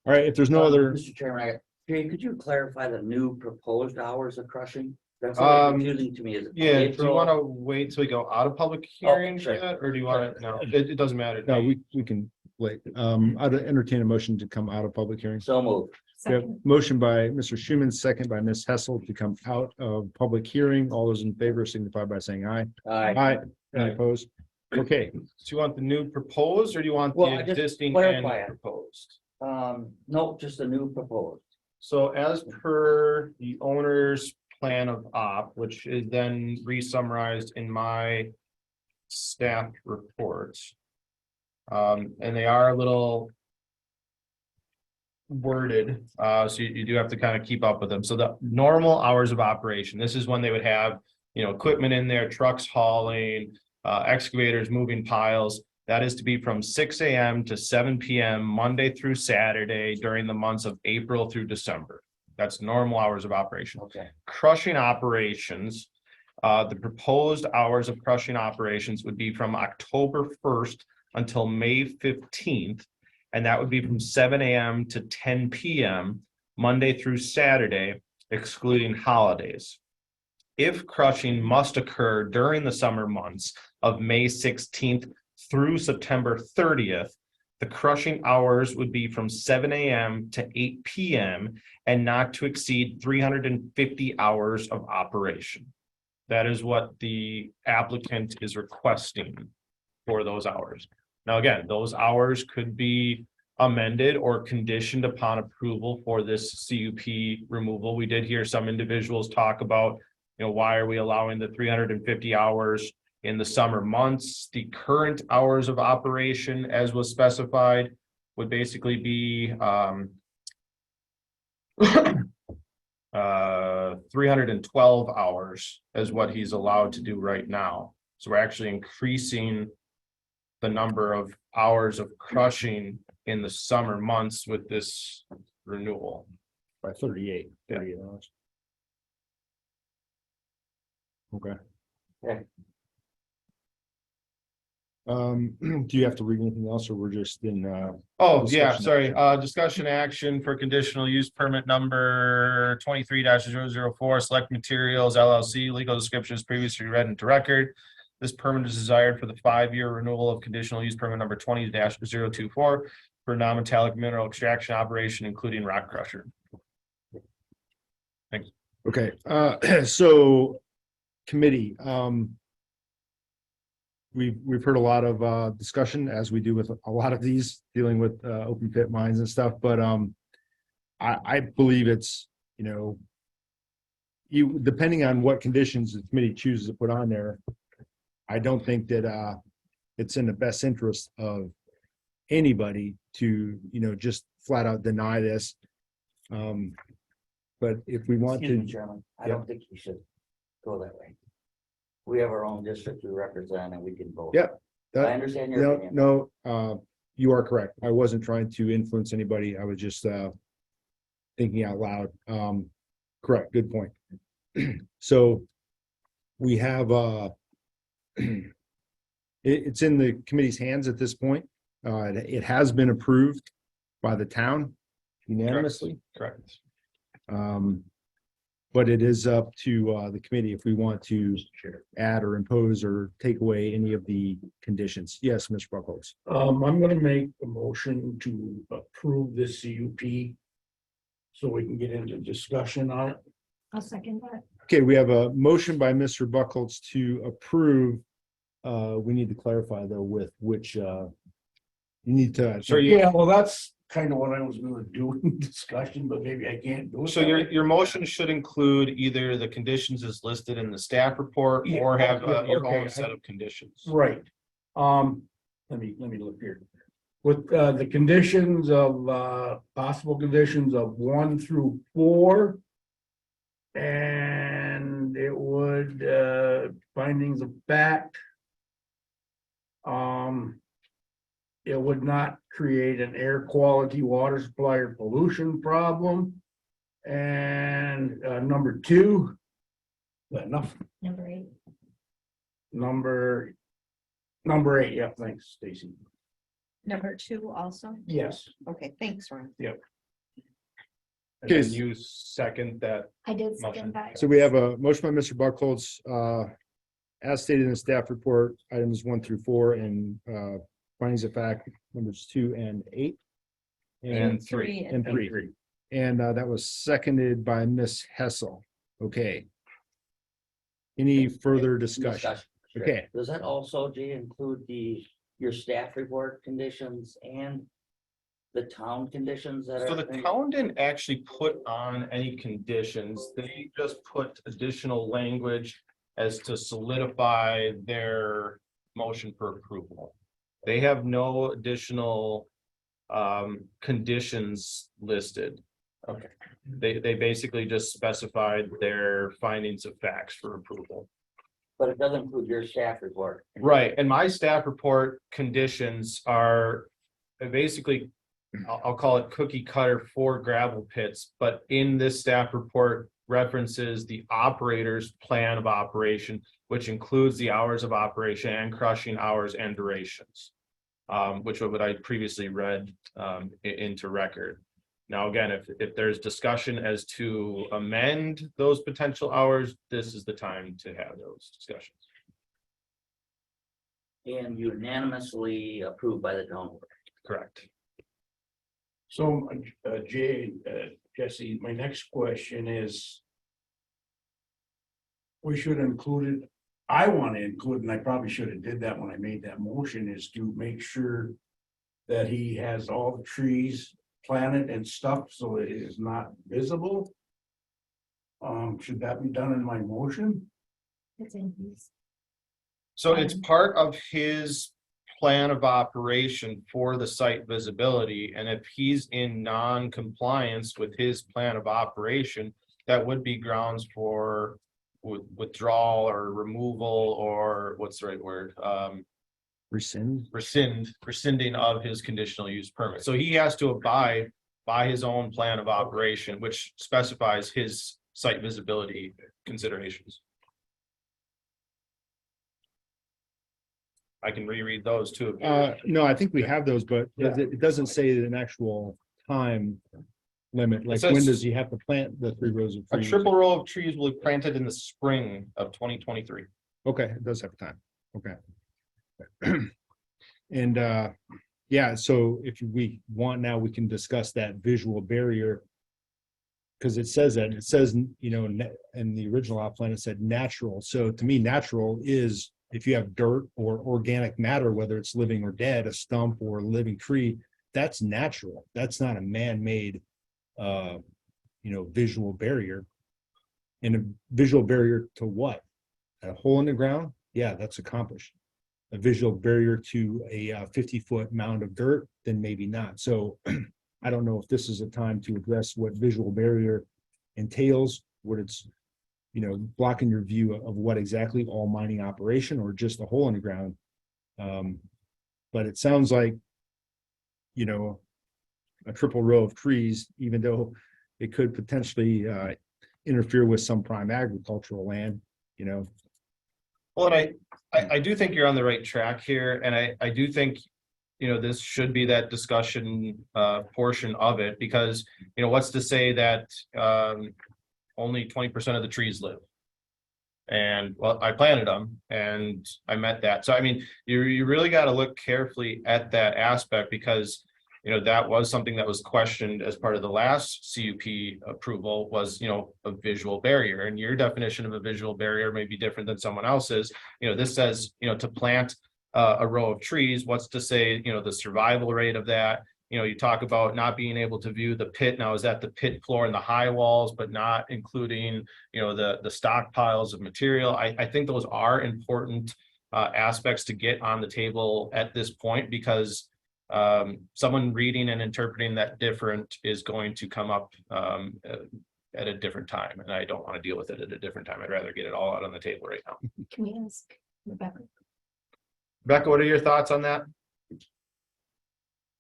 All right, if there's no other, Mr. Chairman, Jay, could you clarify the new proposed hours of crushing? That's confusing to me. Is it Yeah, do you April? want to wait till we go out of public hearing for sure. that, or do you want to, no, it doesn't matter. no, we can wait. I'd entertain a motion to come out of public hearings. So moved. We have motion by Mr. Schuman, second by Ms. Hessel to come out of public hearing. All those in favor signify by saying aye. Aye. Aye. Any opposed? Okay, Do you want the new proposed, or do you want Well, the I just existing and clarify it. proposed? No, just a new proposed. So as per the owner's plan of op, which is then re-summarized in my staff report. And they are a little worded, so you do have to kind of keep up with them. So the normal hours of operation, this is when they would have, you know, equipment in there, trucks hauling, excavators moving piles. That is to be from 6 a.m. to 7 p.m. Monday through Saturday during the months of April through December. That's normal hours of operation. Okay. Crushing operations, the proposed hours of crushing operations would be from October 1st until May 15th. And that would be from 7 a.m. to 10 p.m. Monday through Saturday, excluding holidays. If crushing must occur during the summer months of May 16th through September 30th, the crushing hours would be from 7 a.m. to 8 p.m. and not to exceed 350 hours of operation. That is what the applicant is requesting for those hours. Now, again, those hours could be amended or conditioned upon approval for this CUP removal. We did hear some individuals talk about, you know, why are we allowing the 350 hours in the summer months? The current hours of operation, as was specified, would basically be 312 hours is what he's allowed to do right now. So we're actually increasing the number of hours of crushing in the summer months with this renewal. By 38. Yeah. 38 hours. Okay. Okay. Do you have to read anything else, or we're just in, Oh, yeah, Discussion sorry, discussion action for conditional use permit number 23-004, Select Materials LLC, legal descriptions previously read into record. This permit is desired for the 5-year renewal of conditional use permit number 20-024 for non-metallic mineral extraction operation, including rock crusher. okay, so committee, we've heard a lot of discussion, as we do with a lot of these, dealing with open pit mines and stuff, but I believe it's, you know, you, depending on what conditions the committee chooses to put on there, I don't think that it's in the best interest of anybody to, you know, just flat out deny this. But if we want Excuse me, to, Chairman, I don't think you should go that way. We have our own district to represent and we can vote. Yep. I that, understand your no, opinion. no, you are correct. I wasn't trying to influence anybody. I was just thinking out loud. Correct, good point. So we have it's in the committee's hands at this point. It has been approved by the town unanimously. Correct. But it is up to the committee if we want to add or impose or take away any of the conditions. Yes, Mr. Buckholz. I'm gonna make a motion to approve this CUP. So we can get into discussion on it. I'll second that. Okay, we have a motion by Mr. Buckholz to approve. We need to clarify though with which you need to. So you, Yeah, well, that's kind of what I was gonna do in discussion, but maybe I can't do it. so that your, way. your motion should include either the conditions as listed in the staff report Yeah, or have your okay. own set of conditions. Right. Let me look here. With the conditions of possible conditions of 1 through 4. And it would findings of fact. It would not create an air quality, water supply, or pollution problem. And number 2. Is that enough? Number 8. Number 8, yeah, thanks, Stacy. Number 2 also. Yes. Okay, thanks, Ron. And Okay. then you second that. I did Motion. second that. So we have a motion by Mr. Buckholz, as stated in the staff report, items 1 through 4 and findings of fact, numbers 2 and 8. And 3 and 3. And that was seconded by Ms. Hessel. Okay. Any further discussion? Sure. Okay. Does that also, Jay, include your staff report conditions and the town conditions that are? So the town didn't actually put on any conditions. They just put additional language as to solidify their motion for approval. They have no additional conditions listed. Okay. They basically just specified their findings of facts for approval. But it doesn't include your staff report. Right, and my staff report conditions are basically, I'll call it cookie cutter for gravel pits, but in this staff report references the operator's plan of operation, which includes the hours of operation and crushing hours and durations, which was what I previously read into record. Now, again, if there's discussion as to amend those potential hours, this is the time to have those discussions. And unanimously approved by the town. board. Correct. So, Jay, Jesse, my next question is. We should include it, I want to include, and I probably should have did that when I made that motion, is to make sure. That he has all the trees planted and stuff, so it is not visible. Should that be done in my motion? It's in his. So it's part of his plan of operation for the site visibility, and if he's in non-compliance with his plan of operation, that would be grounds for withdrawal or removal, or what's the right word? rescinding of his conditional use permit. So he has to abide by his own plan of operation, which specifies his site visibility considerations. I can reread those too. No, I think we have those, but it doesn't say an actual time limit, like says- when does he have to plant the 3 rows of A trees? triple row of trees will be planted in the spring of 2023. Okay, it does have time, okay. And yeah, so if we want now, we can discuss that visual barrier. Because it says that, it says, you know, in the original op plan, it said natural. So to me, natural is if you have dirt or organic matter, whether it's living or dead, a stump or a living tree, that's natural. That's not a man-made visual barrier. And a visual barrier to what? A hole in the ground? Yeah, that's accomplished. A visual barrier to a 50-foot mound of dirt, then maybe not. So I don't know if this is a time to address what visual barrier entails, what it's, blocking your view of what exactly all mining operation or just a hole in the ground. But it sounds like, a triple row of trees, even though it could potentially interfere with some prime agricultural land, Well, and I do think you're on the right track here, and I do think, this should be that discussion portion of it, because, what's to say that only 20% of the trees live? And well, I planted them and I met that. So, I mean, you really got to look carefully at that aspect, because, that was something that was questioned as part of the last CUP approval was, a visual barrier, and your definition of a visual barrier may be different than someone else's. This says, to plant a row of trees. What's to say, the survival rate of that? You talk about not being able to view the pit. Now, is that the pit floor and the high walls, but not including, the stockpiles of material? I think those are important aspects to get on the table at this point, because someone reading and interpreting that different is going to come up at a different time, and I don't want to deal with it at a different time. I'd rather get it all out on the table right now. Can we ask Rebecca? Becca, what are your thoughts on that?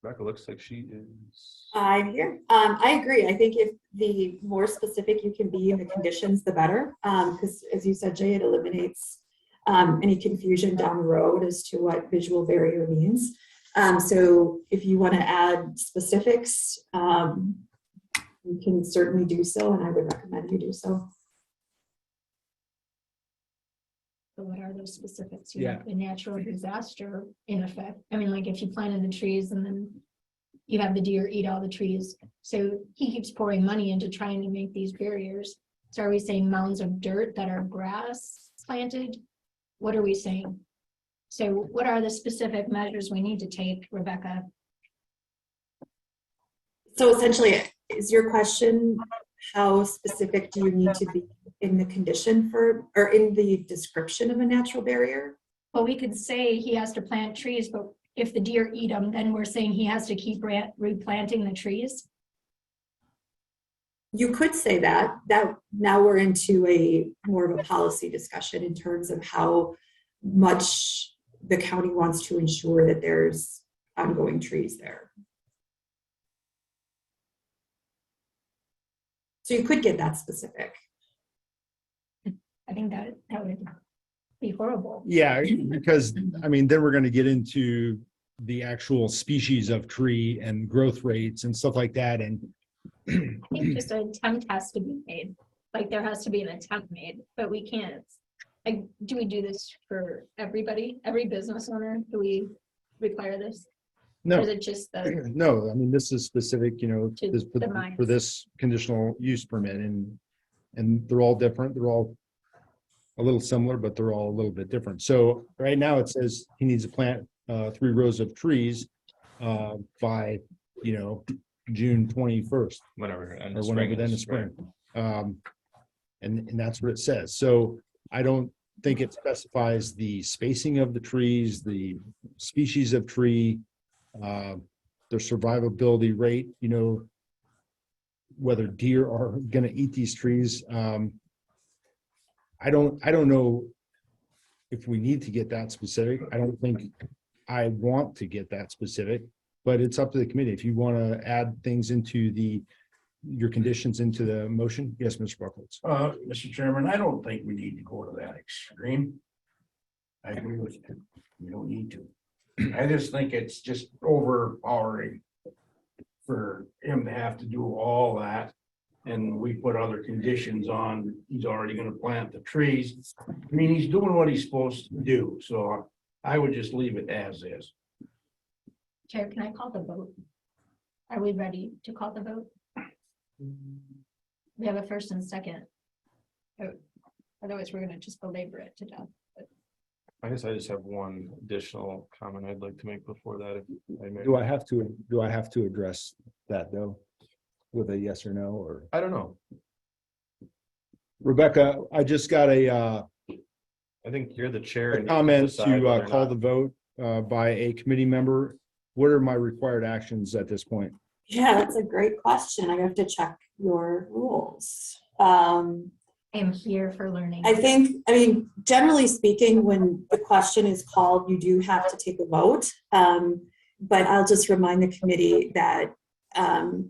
Becca looks like she is. I'm here. I agree. I think if the more specific you can be in the conditions, the better. Because as you said, Jay, it eliminates any confusion down the road as to what visual barrier means. So if you want to add specifics, you can certainly do so, and I would recommend you do so. So what are those specifics? Yeah. The natural disaster in effect. I mean, like if you planted the trees and then you have the deer eat all the trees. So he keeps pouring money into trying to make these barriers. So are we saying mounds of dirt that are grass planted? What are we saying? So what are the specific measures we need to take, Rebecca? So essentially, is your question, how specific do you need to be in the condition for, or in the description of a natural barrier? Well, we could say he has to plant trees, but if the deer eat them, then we're saying he has to keep replanting the trees. You could say that now we're into a more of a policy discussion in terms of how much the county wants to ensure that there's ongoing trees there. So you could get that specific. I think that would be horrible. Yeah, because I mean, then we're going to get into the actual species of tree and growth rates and stuff like that. And I think just an attempt has to be made. Like there has to be an attempt made, but we can't. Like, do we do this for everybody, every business owner? Do we require this? Or no, is it just the, no, I mean, this is specific, To this, the mines. for this conditional use permit, and they're all different. They're all a little similar, but they're all a little bit different. So right now it says he needs to plant 3 rows of trees by, June 21st. Whatever. And Or whenever then in spring. And that's what it says. So I don't think it specifies the spacing of the trees, the species of tree, their survivability rate, whether deer are gonna eat these trees. I don't know if we need to get that specific. I I want to get that specific, but it's up to the committee. If you want to add things into your conditions into the motion. Yes, Mr. Buckles. Mr. Chairman, I don't think we need to go to that extreme. I agree with you. We don't need to. I just think it's just overpowering for him to have to do all that. And we put other conditions on, he's already gonna plant the trees. I mean, he's doing what he's supposed to do, so I would just leave it as is. Chair, can I call the vote? Are we ready to call the vote? We have a first and second. Otherwise, we're gonna just belabor it to death. I guess I just have one additional comment I'd like to make before that. If I may. Do I have to address that though? With a yes or no, or I don't know. Rebecca, I just got a I think you're the chair. and you can comment decide to whether or call not- the vote by a committee member. What are my required actions at this point? Yeah, that's a great question. I have to check your rules. I am here for learning. I mean, generally speaking, when the question is called, you do have to take a vote. But I'll just remind the committee that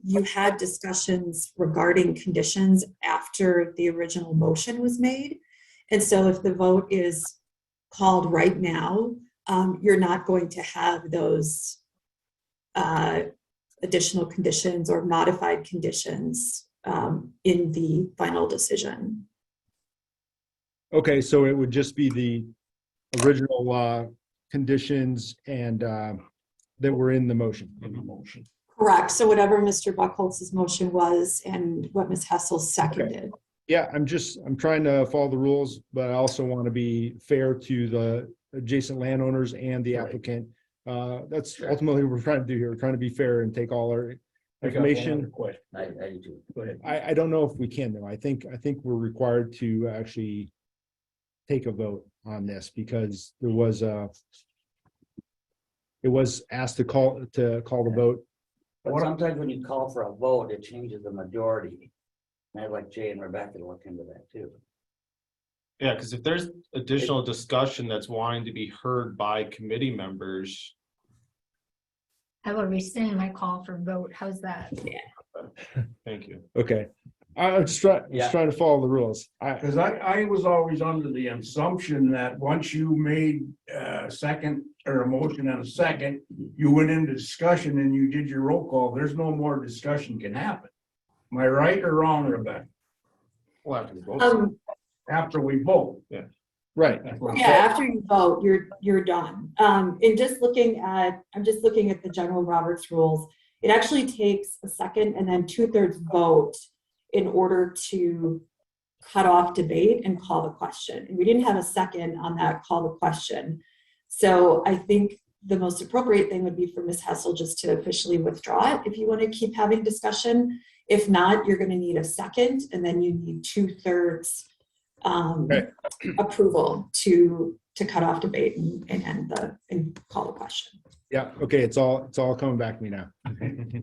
you had discussions regarding conditions after the original motion was made. And so if the vote is called right now, you're not going to have those additional conditions or modified conditions in the final decision. Okay, so it would just be the original conditions and that were in the motion. Correct. So whatever Mr. Buckholz's motion was and what Ms. Hessel seconded. Yeah, I'm trying to follow the rules, but I also want to be fair to the adjacent landowners and the applicant. That's ultimately what we're trying to do here. We're trying to be fair and take all our information. Question. I do. Go ahead. I don't know if we can though. I think we're required to actually take a vote on this because it was asked to call the vote. But sometimes when you call for a vote, it changes the majority. And I'd like Jay and Rebecca to look into that too. Yeah, because if there's additional discussion that's wanting to be heard by committee members, I will rescind my call for vote. How's that? thank you. Okay. I'm just trying to follow the rules. Because I was always under the assumption that once you made a second or a motion and a second, you went into discussion and you did your roll call. There's no more discussion can happen. Am I right or wrong, Rebecca? Well, after the vote. After we vote. Right. That's what I'm Yeah, saying. after you vote, you're done. And I'm just looking at the general Roberts rules. It actually takes a second and then 2/3 vote in order to cut off debate and call the question. And we didn't have a second on that call the question. So I think the most appropriate thing would be for Ms. Hessel just to officially withdraw it if you want to keep having discussion. If not, you're going to need a second and then you need 2/3 approval to cut off debate and call the question. Yeah, okay, it's all coming back to me now.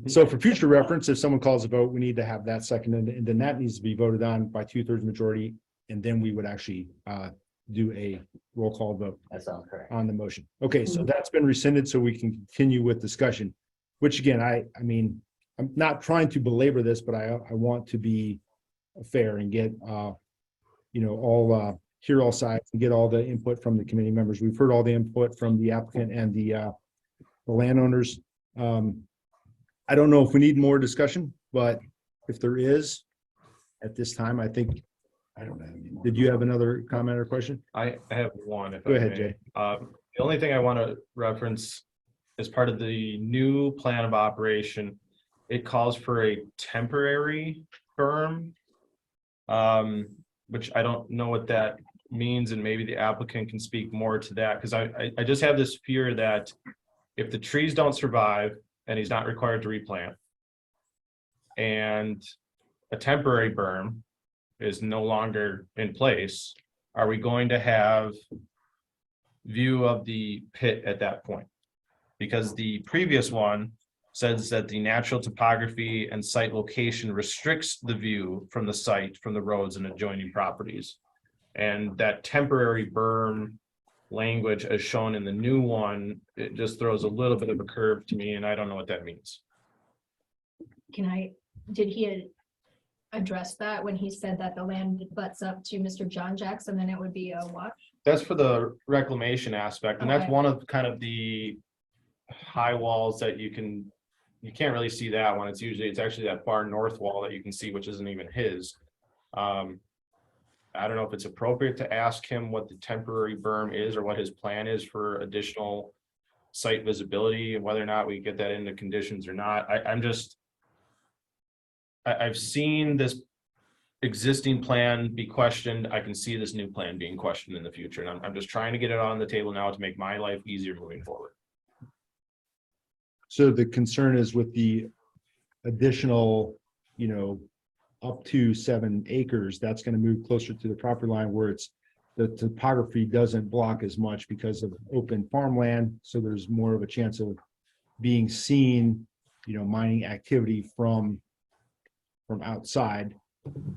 So for future reference, if someone calls a vote, we need to have that second, and then that needs to be voted on by 2/3 majority, and then we would actually do a roll call vote That sounds correct. on the motion. Okay, so that's been rescinded, so we can continue with discussion, which again, I mean, I'm not trying to belabor this, but I want to be fair and get, hear all sides and get all the input from the committee members. We've heard all the input from the applicant and the landowners. I don't know if we need more discussion, but if there is, at this time, I think, I don't have any more. did you have another comment or question? I have one. If Go I ahead, may. Jay. The only thing I want to reference as part of the new plan of operation, it calls for a temporary berm. Which I don't know what that means, and maybe the applicant can speak more to that, because I just have this fear that if the trees don't survive and he's not required to replant, and a temporary berm is no longer in place, are we going to have view of the pit at that point? Because the previous one says that the natural topography and site location restricts the view from the site, from the roads and adjoining properties. And that temporary berm language as shown in the new one, it just throws a little bit of a curve to me, and I don't know what that means. Did he address that when he said that the land butts up to Mr. John Jackson, then it would be a what? That's for the reclamation aspect, and that's Okay. one of kind of the high walls that you can't really see that one. It's actually that far north wall that you can see, which isn't even his. I don't know if it's appropriate to ask him what the temporary berm is or what his plan is for additional site visibility and whether or not we get that into conditions or not. I've seen this existing plan be questioned. I can see this new plan being questioned in the future, and I'm just trying to get it on the table now to make my life easier moving forward. So the concern is with the additional, up to 7 acres, that's going to move closer to the property line where the topography doesn't block as much because of open farmland. So there's more of a chance of being seen, mining activity from outside,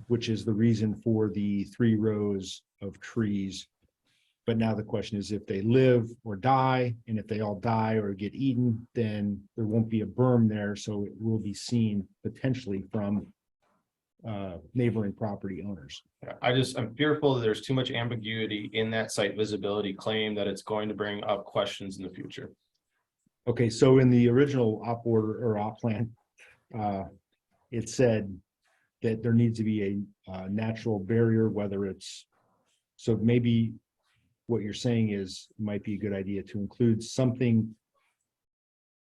which is the reason for the 3 rows of trees. But now the question is if they live or die, and if they all die or get eaten, then there won't be a berm there. So it will be seen potentially from neighboring property owners. I'm fearful that there's too much ambiguity in that site visibility claim that it's going to bring up questions in the future. Okay, so in the original op order or op plan, it said that there needs to be a natural barrier, whether it's, so maybe what you're saying is, it might be a good idea to include something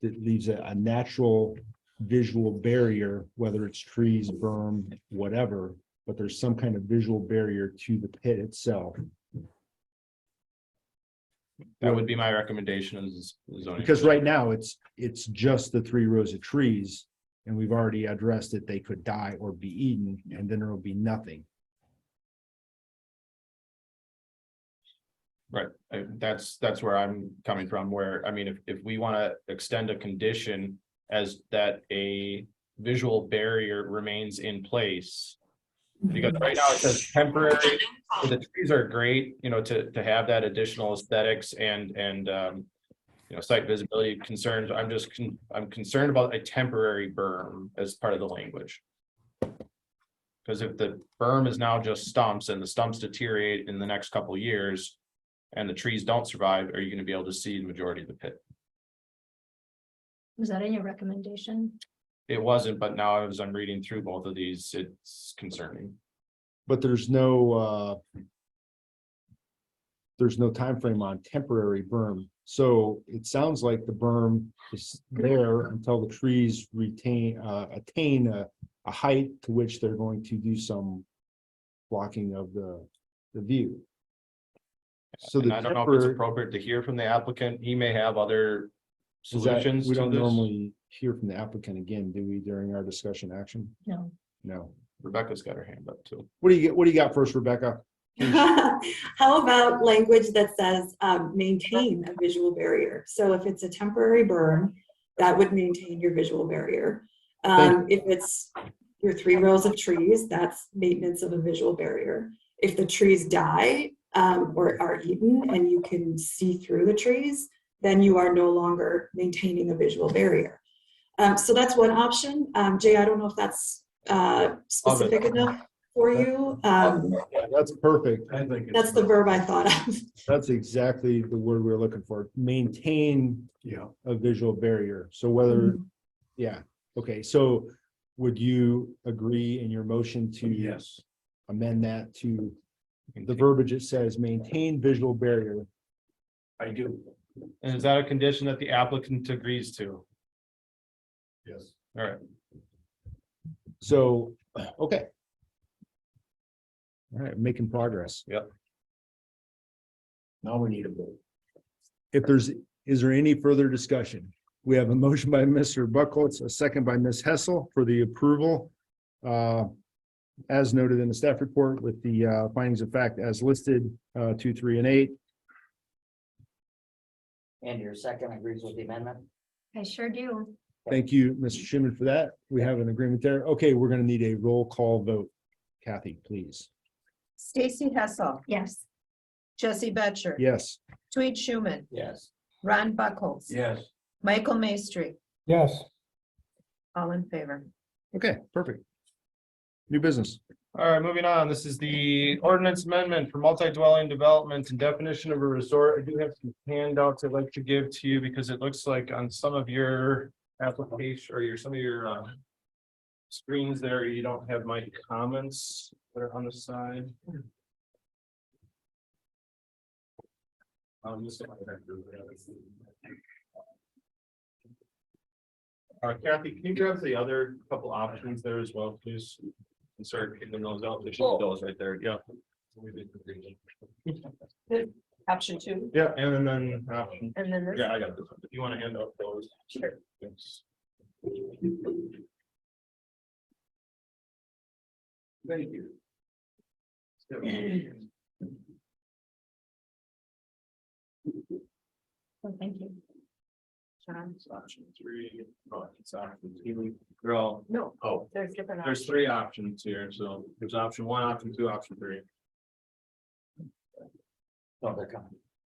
that leaves a natural visual barrier, whether it's trees, berm, whatever, but there's some kind of visual barrier to the pit itself. That would be my recommendation as zoning. Because right now it's just the 3 rows of trees, and we've already addressed that they could die or be eaten, and then there will be nothing. Right, that's where I'm coming from, where, I mean, if we want to extend a condition as that a visual barrier remains in place. Because right now it says temporary, the trees are great, to have that additional aesthetics and site visibility concerns. I'm concerned about a temporary berm as part of the language. Because if the berm is now just stumps and the stumps deteriorate in the next couple of years and the trees don't survive, are you going to be able to see the majority of the pit? Was that in your recommendation? It wasn't, but now as I'm reading through both of these, it's concerning. But there's no time frame on temporary berm. So it sounds like the berm is there until the trees attain a height to which they're going to do some blocking of the view. So And the I don't know if it's temporary, appropriate to hear from the applicant. He may have other is that- solutions we to don't this. normally hear from the applicant again, do we, during our discussion action? No. No. Rebecca's got her hand up too. What do you got first, Rebecca? How about language that says maintain a visual barrier? So if it's a temporary berm, that would maintain your visual barrier. If it's your 3 rows of trees, that's maintenance of a visual barrier. If the trees die or are eaten and you can see through the trees, then you are no longer maintaining a visual barrier. So that's one option. Jay, I don't know if that's specific enough for you. Yeah, that's perfect. I think. That's the verb I thought of. That's exactly the word we were looking for. Maintain Yeah, a visual barrier. So whether, yeah, okay. So would you agree in your motion to yes. amend that to the verbiage it says maintain visual barrier? I do. And is that a condition that the applicant agrees to? Yes. All right. So, okay. All right, making progress. Now we need a vote. Is there any further discussion? We have a motion by Mr. Buckholz, a second by Ms. Hessel for the approval. As noted in the staff report with the findings of fact as listed, 2, 3, and 8. And your second agrees with the amendment? I sure do. Thank you, Mr. Schuman, for that. We have an agreement there. Okay, we're going to need a roll call vote. Kathy, please. Stacy Hessel, Yes. Jesse Betcher. Yes. Tweet Schuman, Yes. Ron Buckles. Yes. Michael Maestri, Yes. all in favor. Okay, perfect. New business. All right, moving on. This is the ordinance amendment for multi-dwelling development and definition of a resort. I do have some handouts I'd like to give to you because it looks like on some of your application or some of your screens there, you don't have my comments that are on the side. Kathy, can you grab the other couple options there as well, please? And start picking those out. There should be those right there. Yeah. Option 2, Yeah, and then option. and then this. Yeah, I got this one. If you want to hand out those. Sure. Thanks. Thank you. Oh, thank you. John. It's option 3. Oh, it's option 2. They're all, No, oh, there's different. there's 3 options here. So there's option 1, option 2, option 3. Oh, they're coming.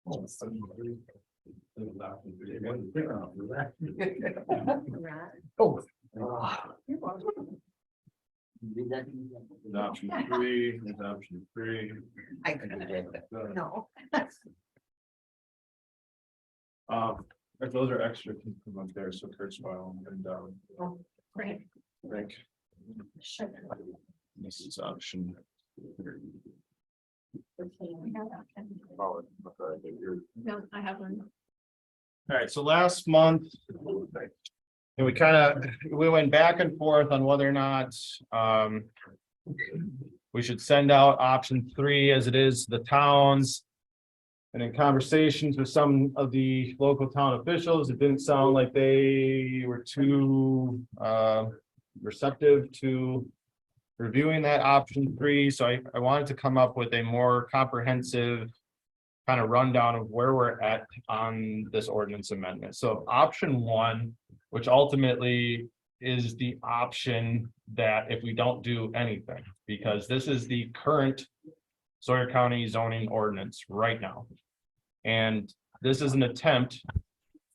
Oh. Did that- There's option 3, there's option 3. I couldn't, no. If those are extra, can come up there, so Kurt's file and Great. I think Sure. this is option. No, I have one. All right, so last month. And we went back and forth on whether or not, we should send out option 3 as it is the towns. And in conversations with some of the local town officials, it didn't sound like they were too, receptive to reviewing that option 3. So I wanted to come up with a more comprehensive kind of rundown of where we're at on this ordinance amendment. So option 1, which ultimately is the option that if we don't do anything, because this is the current Sawyer County zoning ordinance right now. And this is an attempt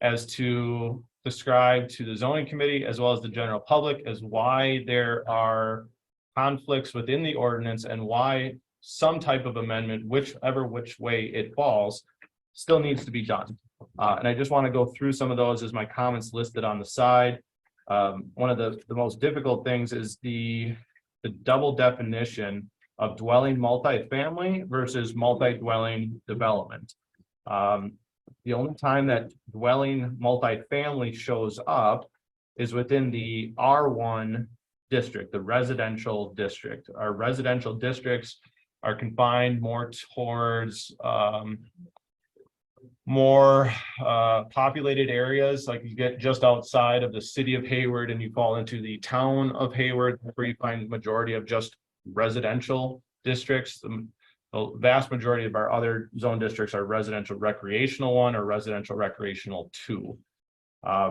as to describe to the zoning committee as well as the general public as why there are conflicts within the ordinance and why some type of amendment, which way it falls, still needs to be done. And I just want to go through some of those as my comments listed on the side. One of the most difficult things is the double definition of dwelling multifamily versus multi-dwelling development. The only time that dwelling multifamily shows up is within the R1 district, the residential district. Our residential districts are confined more towards more populated areas, like you get just outside of the city of Hayward and you fall into the town of Hayward, where you find majority of just residential districts. The vast majority of our other zone districts are residential recreational 1 or residential recreational 2.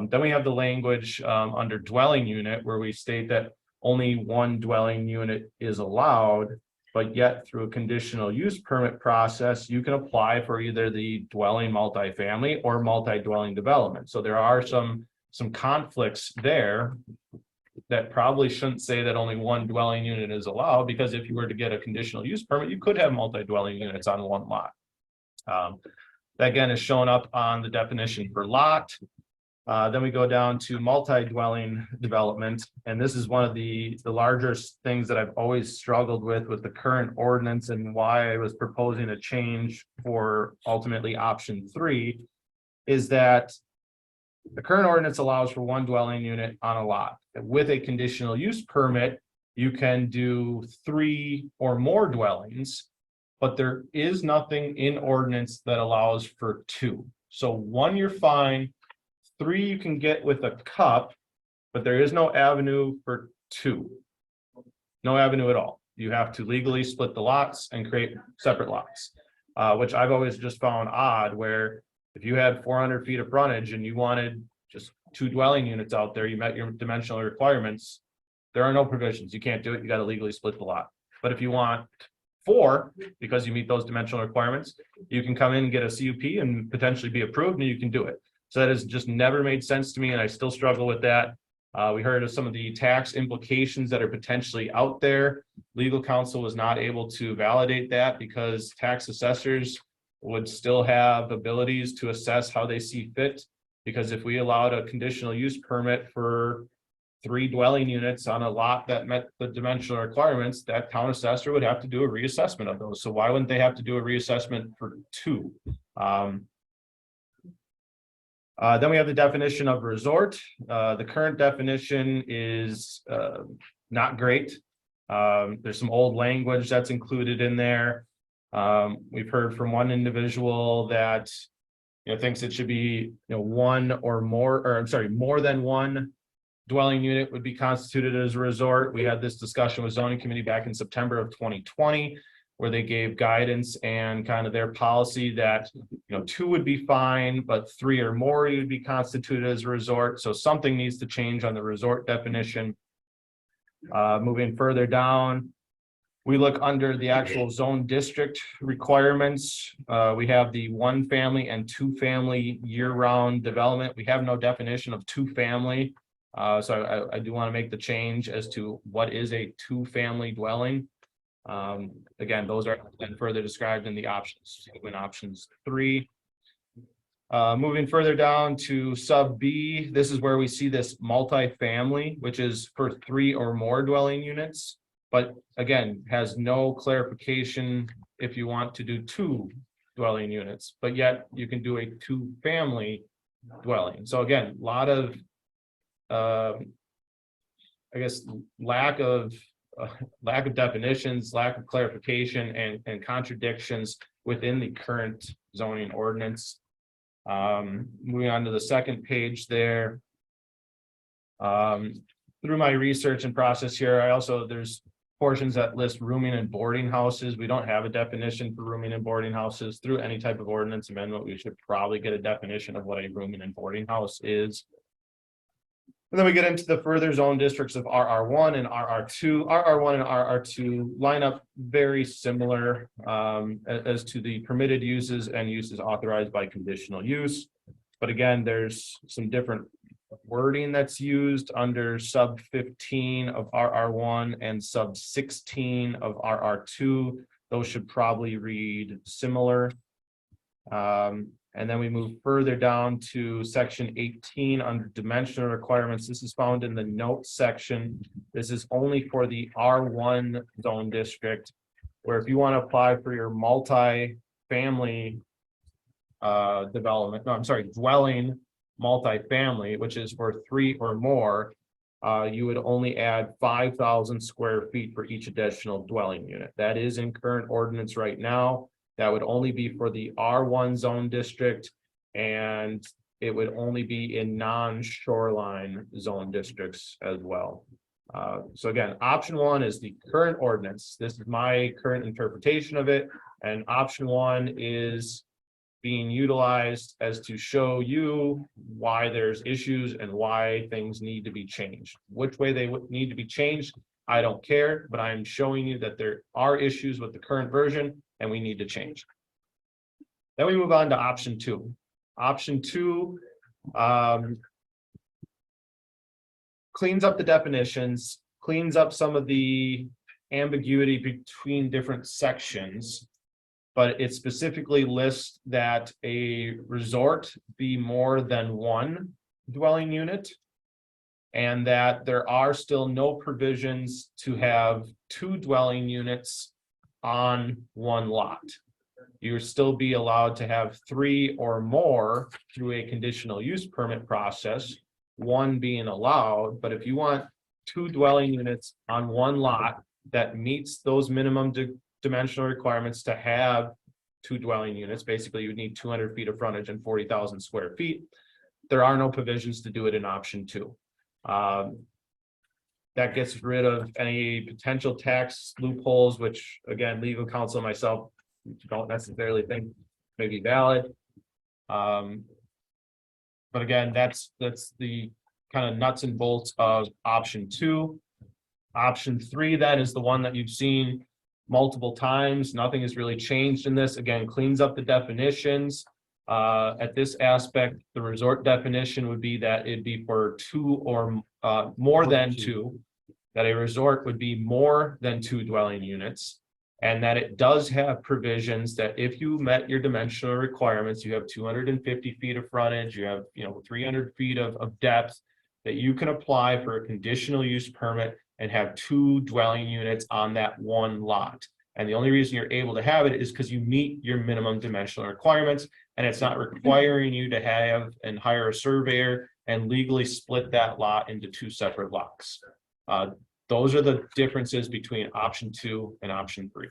Then we have the language under dwelling unit where we state that only 1 dwelling unit is allowed, but yet through a conditional use permit process, you can apply for either the dwelling multifamily or multi-dwelling development. So there are some conflicts there that probably shouldn't say that only 1 dwelling unit is allowed, because if you were to get a conditional use permit, you could have multi-dwelling units on 1 lot. That again is shown up on the definition for lot. Then we go down to multi-dwelling development, and this is one of the largest things that I've always struggled with the current ordinance and why I was proposing a change for ultimately option 3, is that the current ordinance allows for 1 dwelling unit on a lot. With a conditional use permit, you can do 3 or more dwellings, but there is nothing in ordinance that allows for 2. So 1, you're fine. 3, you can get with a cup, but there is no avenue for 2. No avenue at all. You have to legally split the lots and create separate lots, which I've always just found odd, where if you had 400 feet of frontage and you wanted just 2 dwelling units out there, you met your dimensional requirements, there are no provisions. You can't do it. You got to legally split the lot. But if you want 4, because you meet those dimensional requirements, you can come in and get a CUP and potentially be approved and you can do it. So that has just never made sense to me and I still struggle with that. We heard of some of the tax implications that are potentially out there. Legal counsel was not able to validate that because tax assessors would still have abilities to assess how they see fit. Because if we allowed a conditional use permit for 3 dwelling units on a lot that met the dimensional requirements, that town assessor would have to do a reassessment of those. So why wouldn't they have to do a reassessment for 2? Then we have the definition of resort. The current definition is not great. There's some old language that's included in there. We've heard from one individual that thinks it should be one or more, or I'm sorry, more than one dwelling unit would be constituted as a resort. We had this discussion with zoning committee back in September of 2020, where they gave guidance and kind of their policy that 2 would be fine, but 3 or more you would be constituted as a resort. So something needs to change on the resort definition. Moving further down, we look under the actual zone district requirements. We have the 1 family and 2 family year-round development. We have no definition of 2 family. So I do want to make the change as to what is a 2 family dwelling. Again, those are then further described in the options, in options 3. Moving further down to sub B, this is where we see this multifamily, which is for 3 or more dwelling units. But again, has no clarification if you want to do 2 dwelling units, but yet you can do a 2 family dwelling. So again, a lot of, I guess, lack of definitions, lack of clarification and contradictions within the current zoning ordinance. Moving on to the second page there. Through my research and process here, there's portions that list rooming and boarding houses. We don't have a definition for rooming and boarding houses. Through any type of ordinance amendment, we should probably get a definition of what a rooming and boarding house is. And then we get into the further zone districts of RR1 and RR2. RR1 and RR2 line up very similar as to the permitted uses and uses authorized by conditional use. But again, there's some different wording that's used under sub 15 of RR1 and sub 16 of RR2. Those should probably read similar. And then we move further down to section 18 under dimensional requirements. This is found in the notes section. This is only for the R1 zone district, where if you want to apply for your multi-family dwelling multifamily, which is for 3 or more, you would only add 5,000 square feet for each additional dwelling unit. That is in current ordinance right now. That would only be for the R1 zone district, and it would only be in non-shoreline zone districts as well. So again, option 1 is the current ordinance. This is my current interpretation of it. And option 1 is being utilized as to show you why there's issues and why things need to be changed. Which way they would need to be changed, I don't care, but I'm showing you that there are issues with the current version and we need to change. Then we move on to option 2. Option 2 cleans up the definitions, cleans up some of the ambiguity between different sections, but it specifically lists that a resort be more than 1 dwelling unit, and that there are still no provisions to have 2 dwelling units on 1 lot. You would still be allowed to have 3 or more through a conditional use permit process, 1 being allowed. But if you want 2 dwelling units on 1 lot that meets those minimum dimensional requirements to have 2 dwelling units, basically you would need 200 feet of frontage and 40,000 square feet. There are no provisions to do it in option 2. That gets rid of any potential tax loopholes, which again, legal counsel and myself don't necessarily think may be valid. But again, that's the kind of nuts and bolts of option 2. Option 3, that is the one that you've seen multiple times. Nothing has really changed in this. Again, cleans up the definitions. At this aspect, the resort definition would be that it'd be for two or more than two. That a resort would be more than 2 dwelling units. And that it does have provisions that if you met your dimensional requirements, you have 250 feet of frontage, you have, 300 feet of depth. That you can apply for a conditional use permit and have 2 dwelling units on that one lot. And the only reason you're able to have it is because you meet your minimum dimensional requirements. And it's not requiring you to have and hire a surveyor and legally split that lot into 2 separate lots. Those are the differences between option 2 and option 3.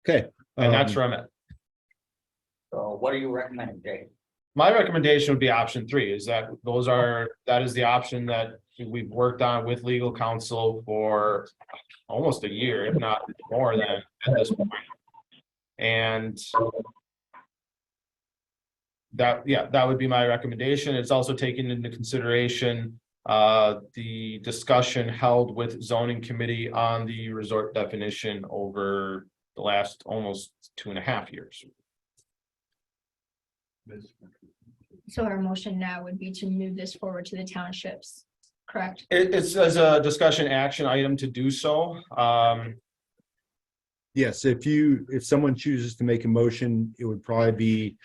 Okay. And that's where I'm at. So what are you recommending, Jay? My recommendation would be option 3 is that that is the option that we've worked on with legal counsel for almost a year, if not more than at this point. And that would be my recommendation. It's also taken into consideration the discussion held with zoning committee on the resort definition over the last almost 2.5 years. So our motion now would be to move this forward to the townships, correct? It's as a discussion action item to do so. Yes, if someone chooses to make a motion, it would probably be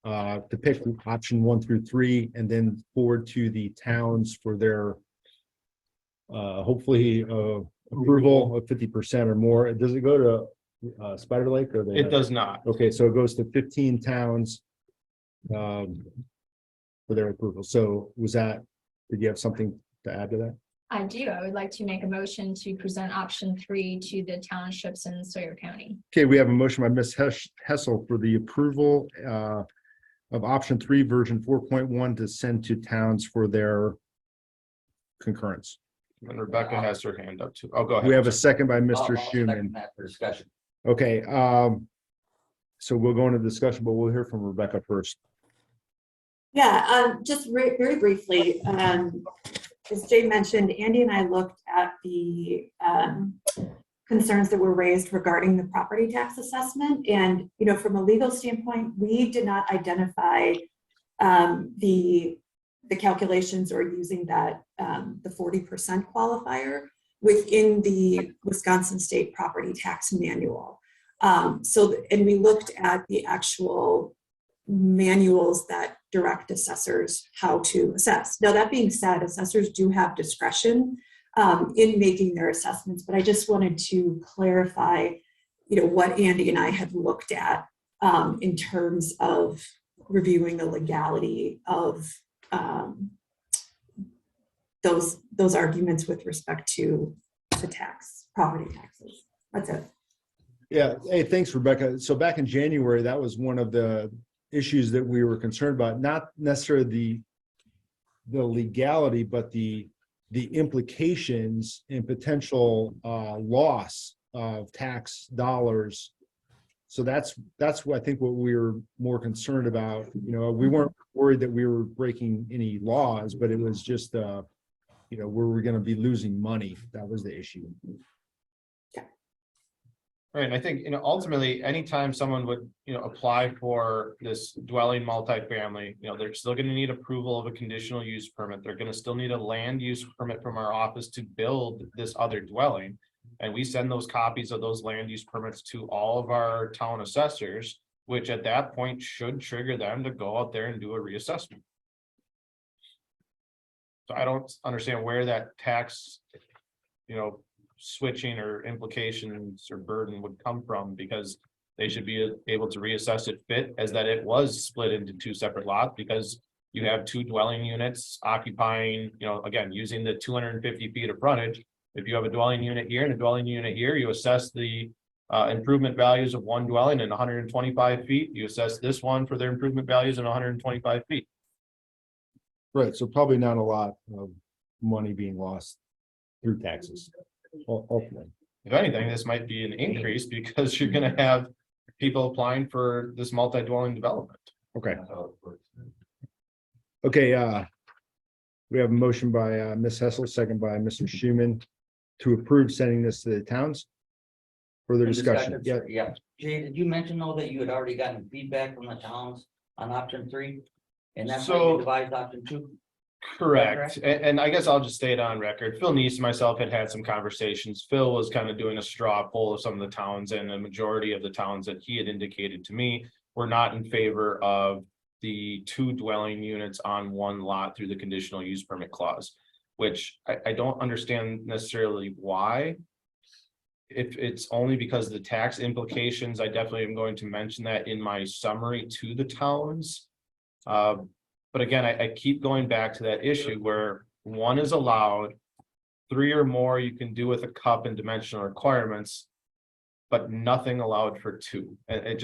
to pick option 1 through 3 and then forward to the towns for their hopefully approval of 50% or more. Does it go to Spider Lake or? It does not. Okay, so it goes to 15 towns for their approval. So did you have something to add to that? I do. I would like to make a motion to present option 3 to the townships in Sawyer County. Okay, we have a motion by Ms. Hessel for the approval of option 3, version 4.1 to send to towns for their concurrence. And Rebecca has her hand up too. Oh, go ahead. We have a second by Mr. I'll Schuman. second that for discussion. Okay, so we'll go into discussion, but we'll hear from Rebecca first. Yeah, just very briefly, as Jay mentioned, Andy and I looked at the concerns that were raised regarding the property tax assessment. And, from a legal standpoint, we did not identify the calculations or using that the 40% qualifier within the Wisconsin State Property Tax Manual. And we looked at the actual manuals that direct assessors how to assess. Now, that being said, assessors do have discretion in making their assessments, but I just wanted to clarify, what Andy and I had looked at in terms of reviewing the legality of those arguments with respect to the property taxes. That's it. Yeah, hey, thanks, Rebecca. So back in January, that was one of the issues that we were concerned about, not necessarily the legality, but the implications and potential loss of tax dollars. So that's what I think what we were more concerned about. We weren't worried that we were breaking any laws, but it was just where we're going to be losing money. That was the issue. Right, and I think, ultimately, anytime someone would, apply for this dwelling multifamily, they're still gonna need approval of a conditional use permit. They're gonna still need a land use permit from our office to build this other dwelling. And we send those copies of those land use permits to all of our town assessors, which at that point should trigger them to go out there and do a reassessment. So I don't understand where that tax, switching or implications or burden would come from, because they should be able to reassess it fit as that it was split into 2 separate lots, because you have 2 dwelling units occupying, again, using the 250 feet of frontage. If you have a dwelling unit here and a dwelling unit here, you assess the improvement values of one dwelling in 125 feet. You assess this one for their improvement values in 125 feet. Right, so probably not a lot of money being lost through taxes. Ultimately. If anything, this might be an increase because you're gonna have people applying for this multi-dwelling development. Okay. Okay, we have a motion by Ms. Hessel, second by Mr. Schuman to approve sending this to the towns. Further In discussion? Yeah, Yeah. Jay, did you mention though that you had already gotten feedback from the towns on option 3? And that's why So- you devised option 2? Correct. And I guess I'll just state on record, Phil Neese and myself had some conversations. Phil was kind of doing a straw poll of some of the towns, and the majority of the towns that he had indicated to me were not in favor of the 2 dwelling units on 1 lot through the conditional use permit clause, which I don't understand necessarily why. If it's only because of the tax implications, I definitely am going to mention that in my summary to the towns. But again, I keep going back to that issue where 1 is allowed, 3 or more you can do with a cup and dimensional requirements, but nothing allowed for 2. And it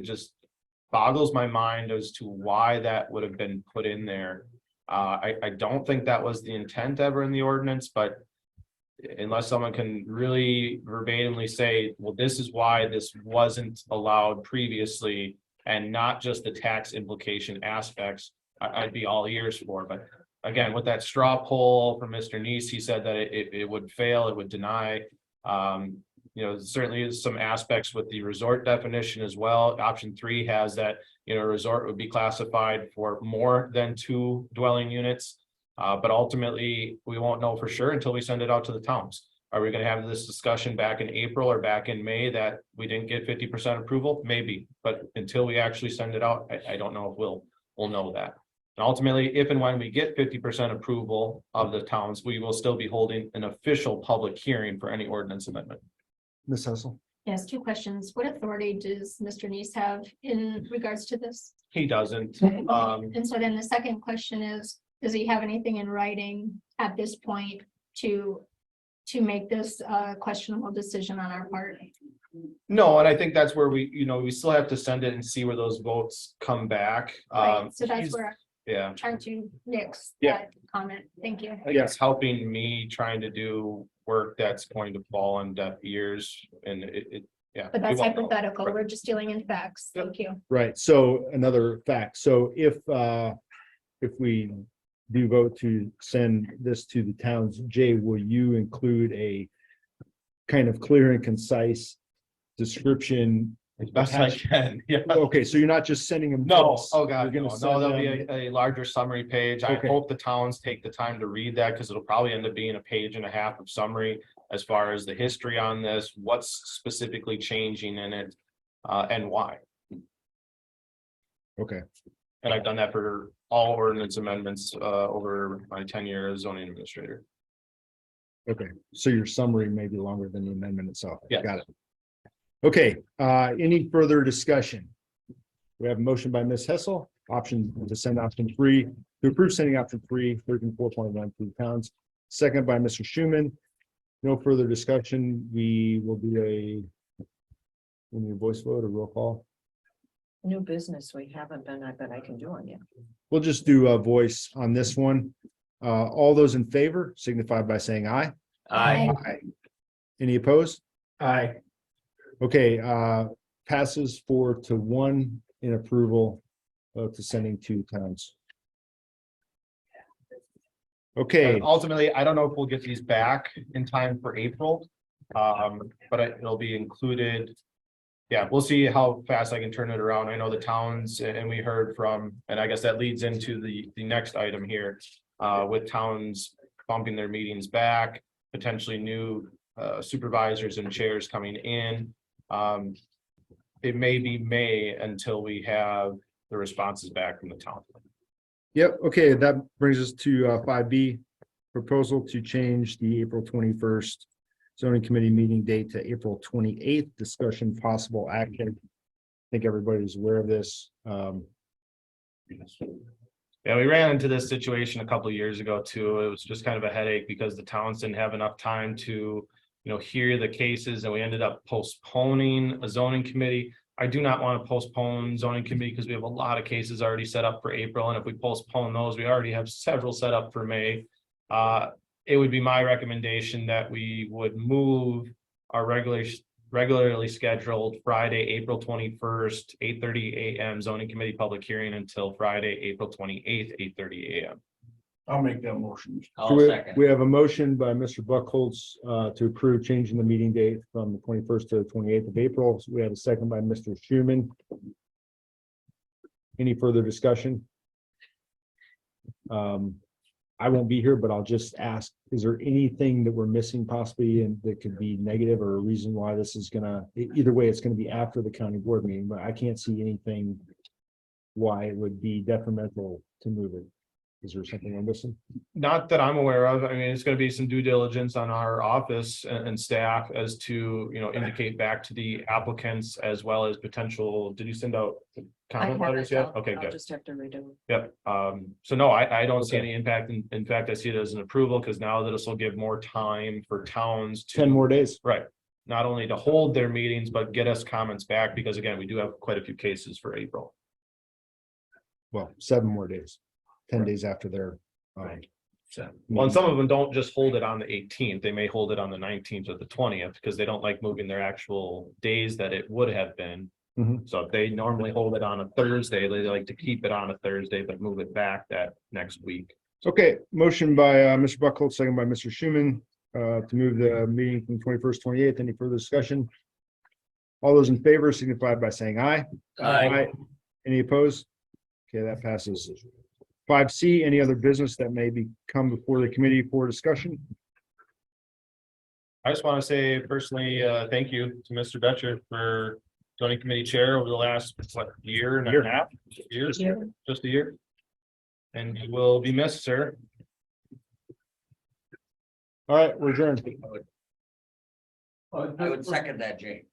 just boggles my mind as to why that would have been put in there. I don't think that was the intent ever in the ordinance, but unless someone can really verbatimly say, well, this is why this wasn't allowed previously, and not just the tax implication aspects, I'd be all ears for. But again, with that straw poll from Mr. Neese, he said that it would fail, it would deny. You know, certainly is some aspects with the resort definition as well. Option 3 has that, you know, resort would be classified for more than 2 dwelling units. But ultimately, we won't know for sure until we send it out to the towns. Are we going to have this discussion back in April or back in May that we didn't get 50% approval? Maybe, but until we actually send it out, I don't know if we'll know that. And ultimately, if and when we get 50% approval of the towns, we will still be holding an official public hearing for any ordinance amendment. Ms. Hessel? Yes, 2 questions. What authority does Mr. Neese have in regards to this? He doesn't. And so then the second question is, does he have anything in writing at this point to make this a questionable decision on our part? No, and I think that's where we still have to send it and see where those votes come back. Right, so that's he's- where Yeah. I'm trying to nix Yeah. that comment. Thank you. I guess helping me trying to do work that's going to fall on deaf ears, and yeah. But we that's won't know. hypothetical. We're just dealing in facts. Yep. Thank you. Right, so another fact, so if we do vote to send this to the towns, Jay, will you include a kind of clear and concise description? As best I can, yeah. Okay, so you're not just sending them. to No, us, oh God, you're no, gonna no, send there'll be them- a larger summary page. I Okay. hope the towns take the time to read that, because it'll probably end up being a page and a half of summary as far as the history on this, what's specifically changing in it, and why. Okay, And I've done that for all ordinance amendments, over my tenure as zoning administrator. okay, so your summary may be longer than the amendment itself. Yes. Got it. Okay, any further discussion? We have a motion by Ms. Hessel, option to send option 3, to approve sending option 3, 4.1 to the towns. Second by Mr. Schuman. No further discussion. We will do we need a voice vote or roll call. New business we haven't been, I bet I can do on yet. We'll just do a voice on this one. All those in favor signify by saying aye. Aye. Any opposed? Aye. Okay, passes 4-1 in approval to sending to towns. Okay, And ultimately, I don't know if we'll get these back in time for April. But it'll be included. Yeah, we'll see how fast I can turn it around. I know the towns, and we heard from, and I guess that leads into the next item here. With towns bumping their meetings back, potentially new supervisors and chairs coming in. It may be May until we have the responses back from the town. yep, okay, that brings us to 5B. Proposal to change the April 21st zoning committee meeting date to April 28th. Discussion possible action. I think everybody's aware of this. Yeah, we ran into this situation a couple of years ago too. It was just kind of a headache because the towns didn't have enough time to, hear the cases, and we ended up postponing a zoning committee. I do not want to postpone zoning committee because we have a lot of cases already set up for April, and if we postpone those, we already have several set up for May. It would be my recommendation that we would move our regularly scheduled Friday, April 21st, 8:30 a.m. zoning committee public hearing until Friday, April 28th, 8:30 a.m. I'll make that motion. So I'll we- second. We have a motion by Mr. Buckholz to approve changing the meeting date from the 21st to the 28th of April. So we have a second by Mr. Schuman. Any further discussion? I won't be here, but I'll just ask, is there anything that we're missing possibly and that could be negative or a reason why this is gonna, either way, it's gonna be after the county board meeting, but I can't see anything why it would be detrimental to move it. Is there something I'm missing? Not that I'm aware of. I mean, it's gonna be some due diligence on our office and staff as to, indicate back to the applicants as well as potential, did you send out I comment haven't, letters yet? I'll- Okay, I'll good. just have to redo. Yep. So no, I don't see Okay. any impact. In fact, I see it as an approval because now that this will give more time for towns to. 10 more days. Right. Not only to hold their meetings, but get us comments back because again, we do have quite a few cases for April. Well, 7 more days, 10 days after their. Well, and some of them don't just hold it on the 18th. They may hold it on the 19th or the 20th because they don't like moving their actual days that it would have been. Mhm. So if they normally hold it on a Thursday, they like to keep it on a Thursday, but move it back that next week. Okay, motion by Mr. Buckholz, second by Mr. Schuman, to move the meeting from 21st, 28th. Any further discussion? All those in favor signify by saying aye. Any opposed? Okay, that passes. 5C, any other business that may be come before the committee for discussion? I just want to say personally, thank you to Mr. Betcher for zoning committee chair over the last, year and a half, years, just a year. And you will be missed, sir. All right, we're adjourned. I would second that, Jay.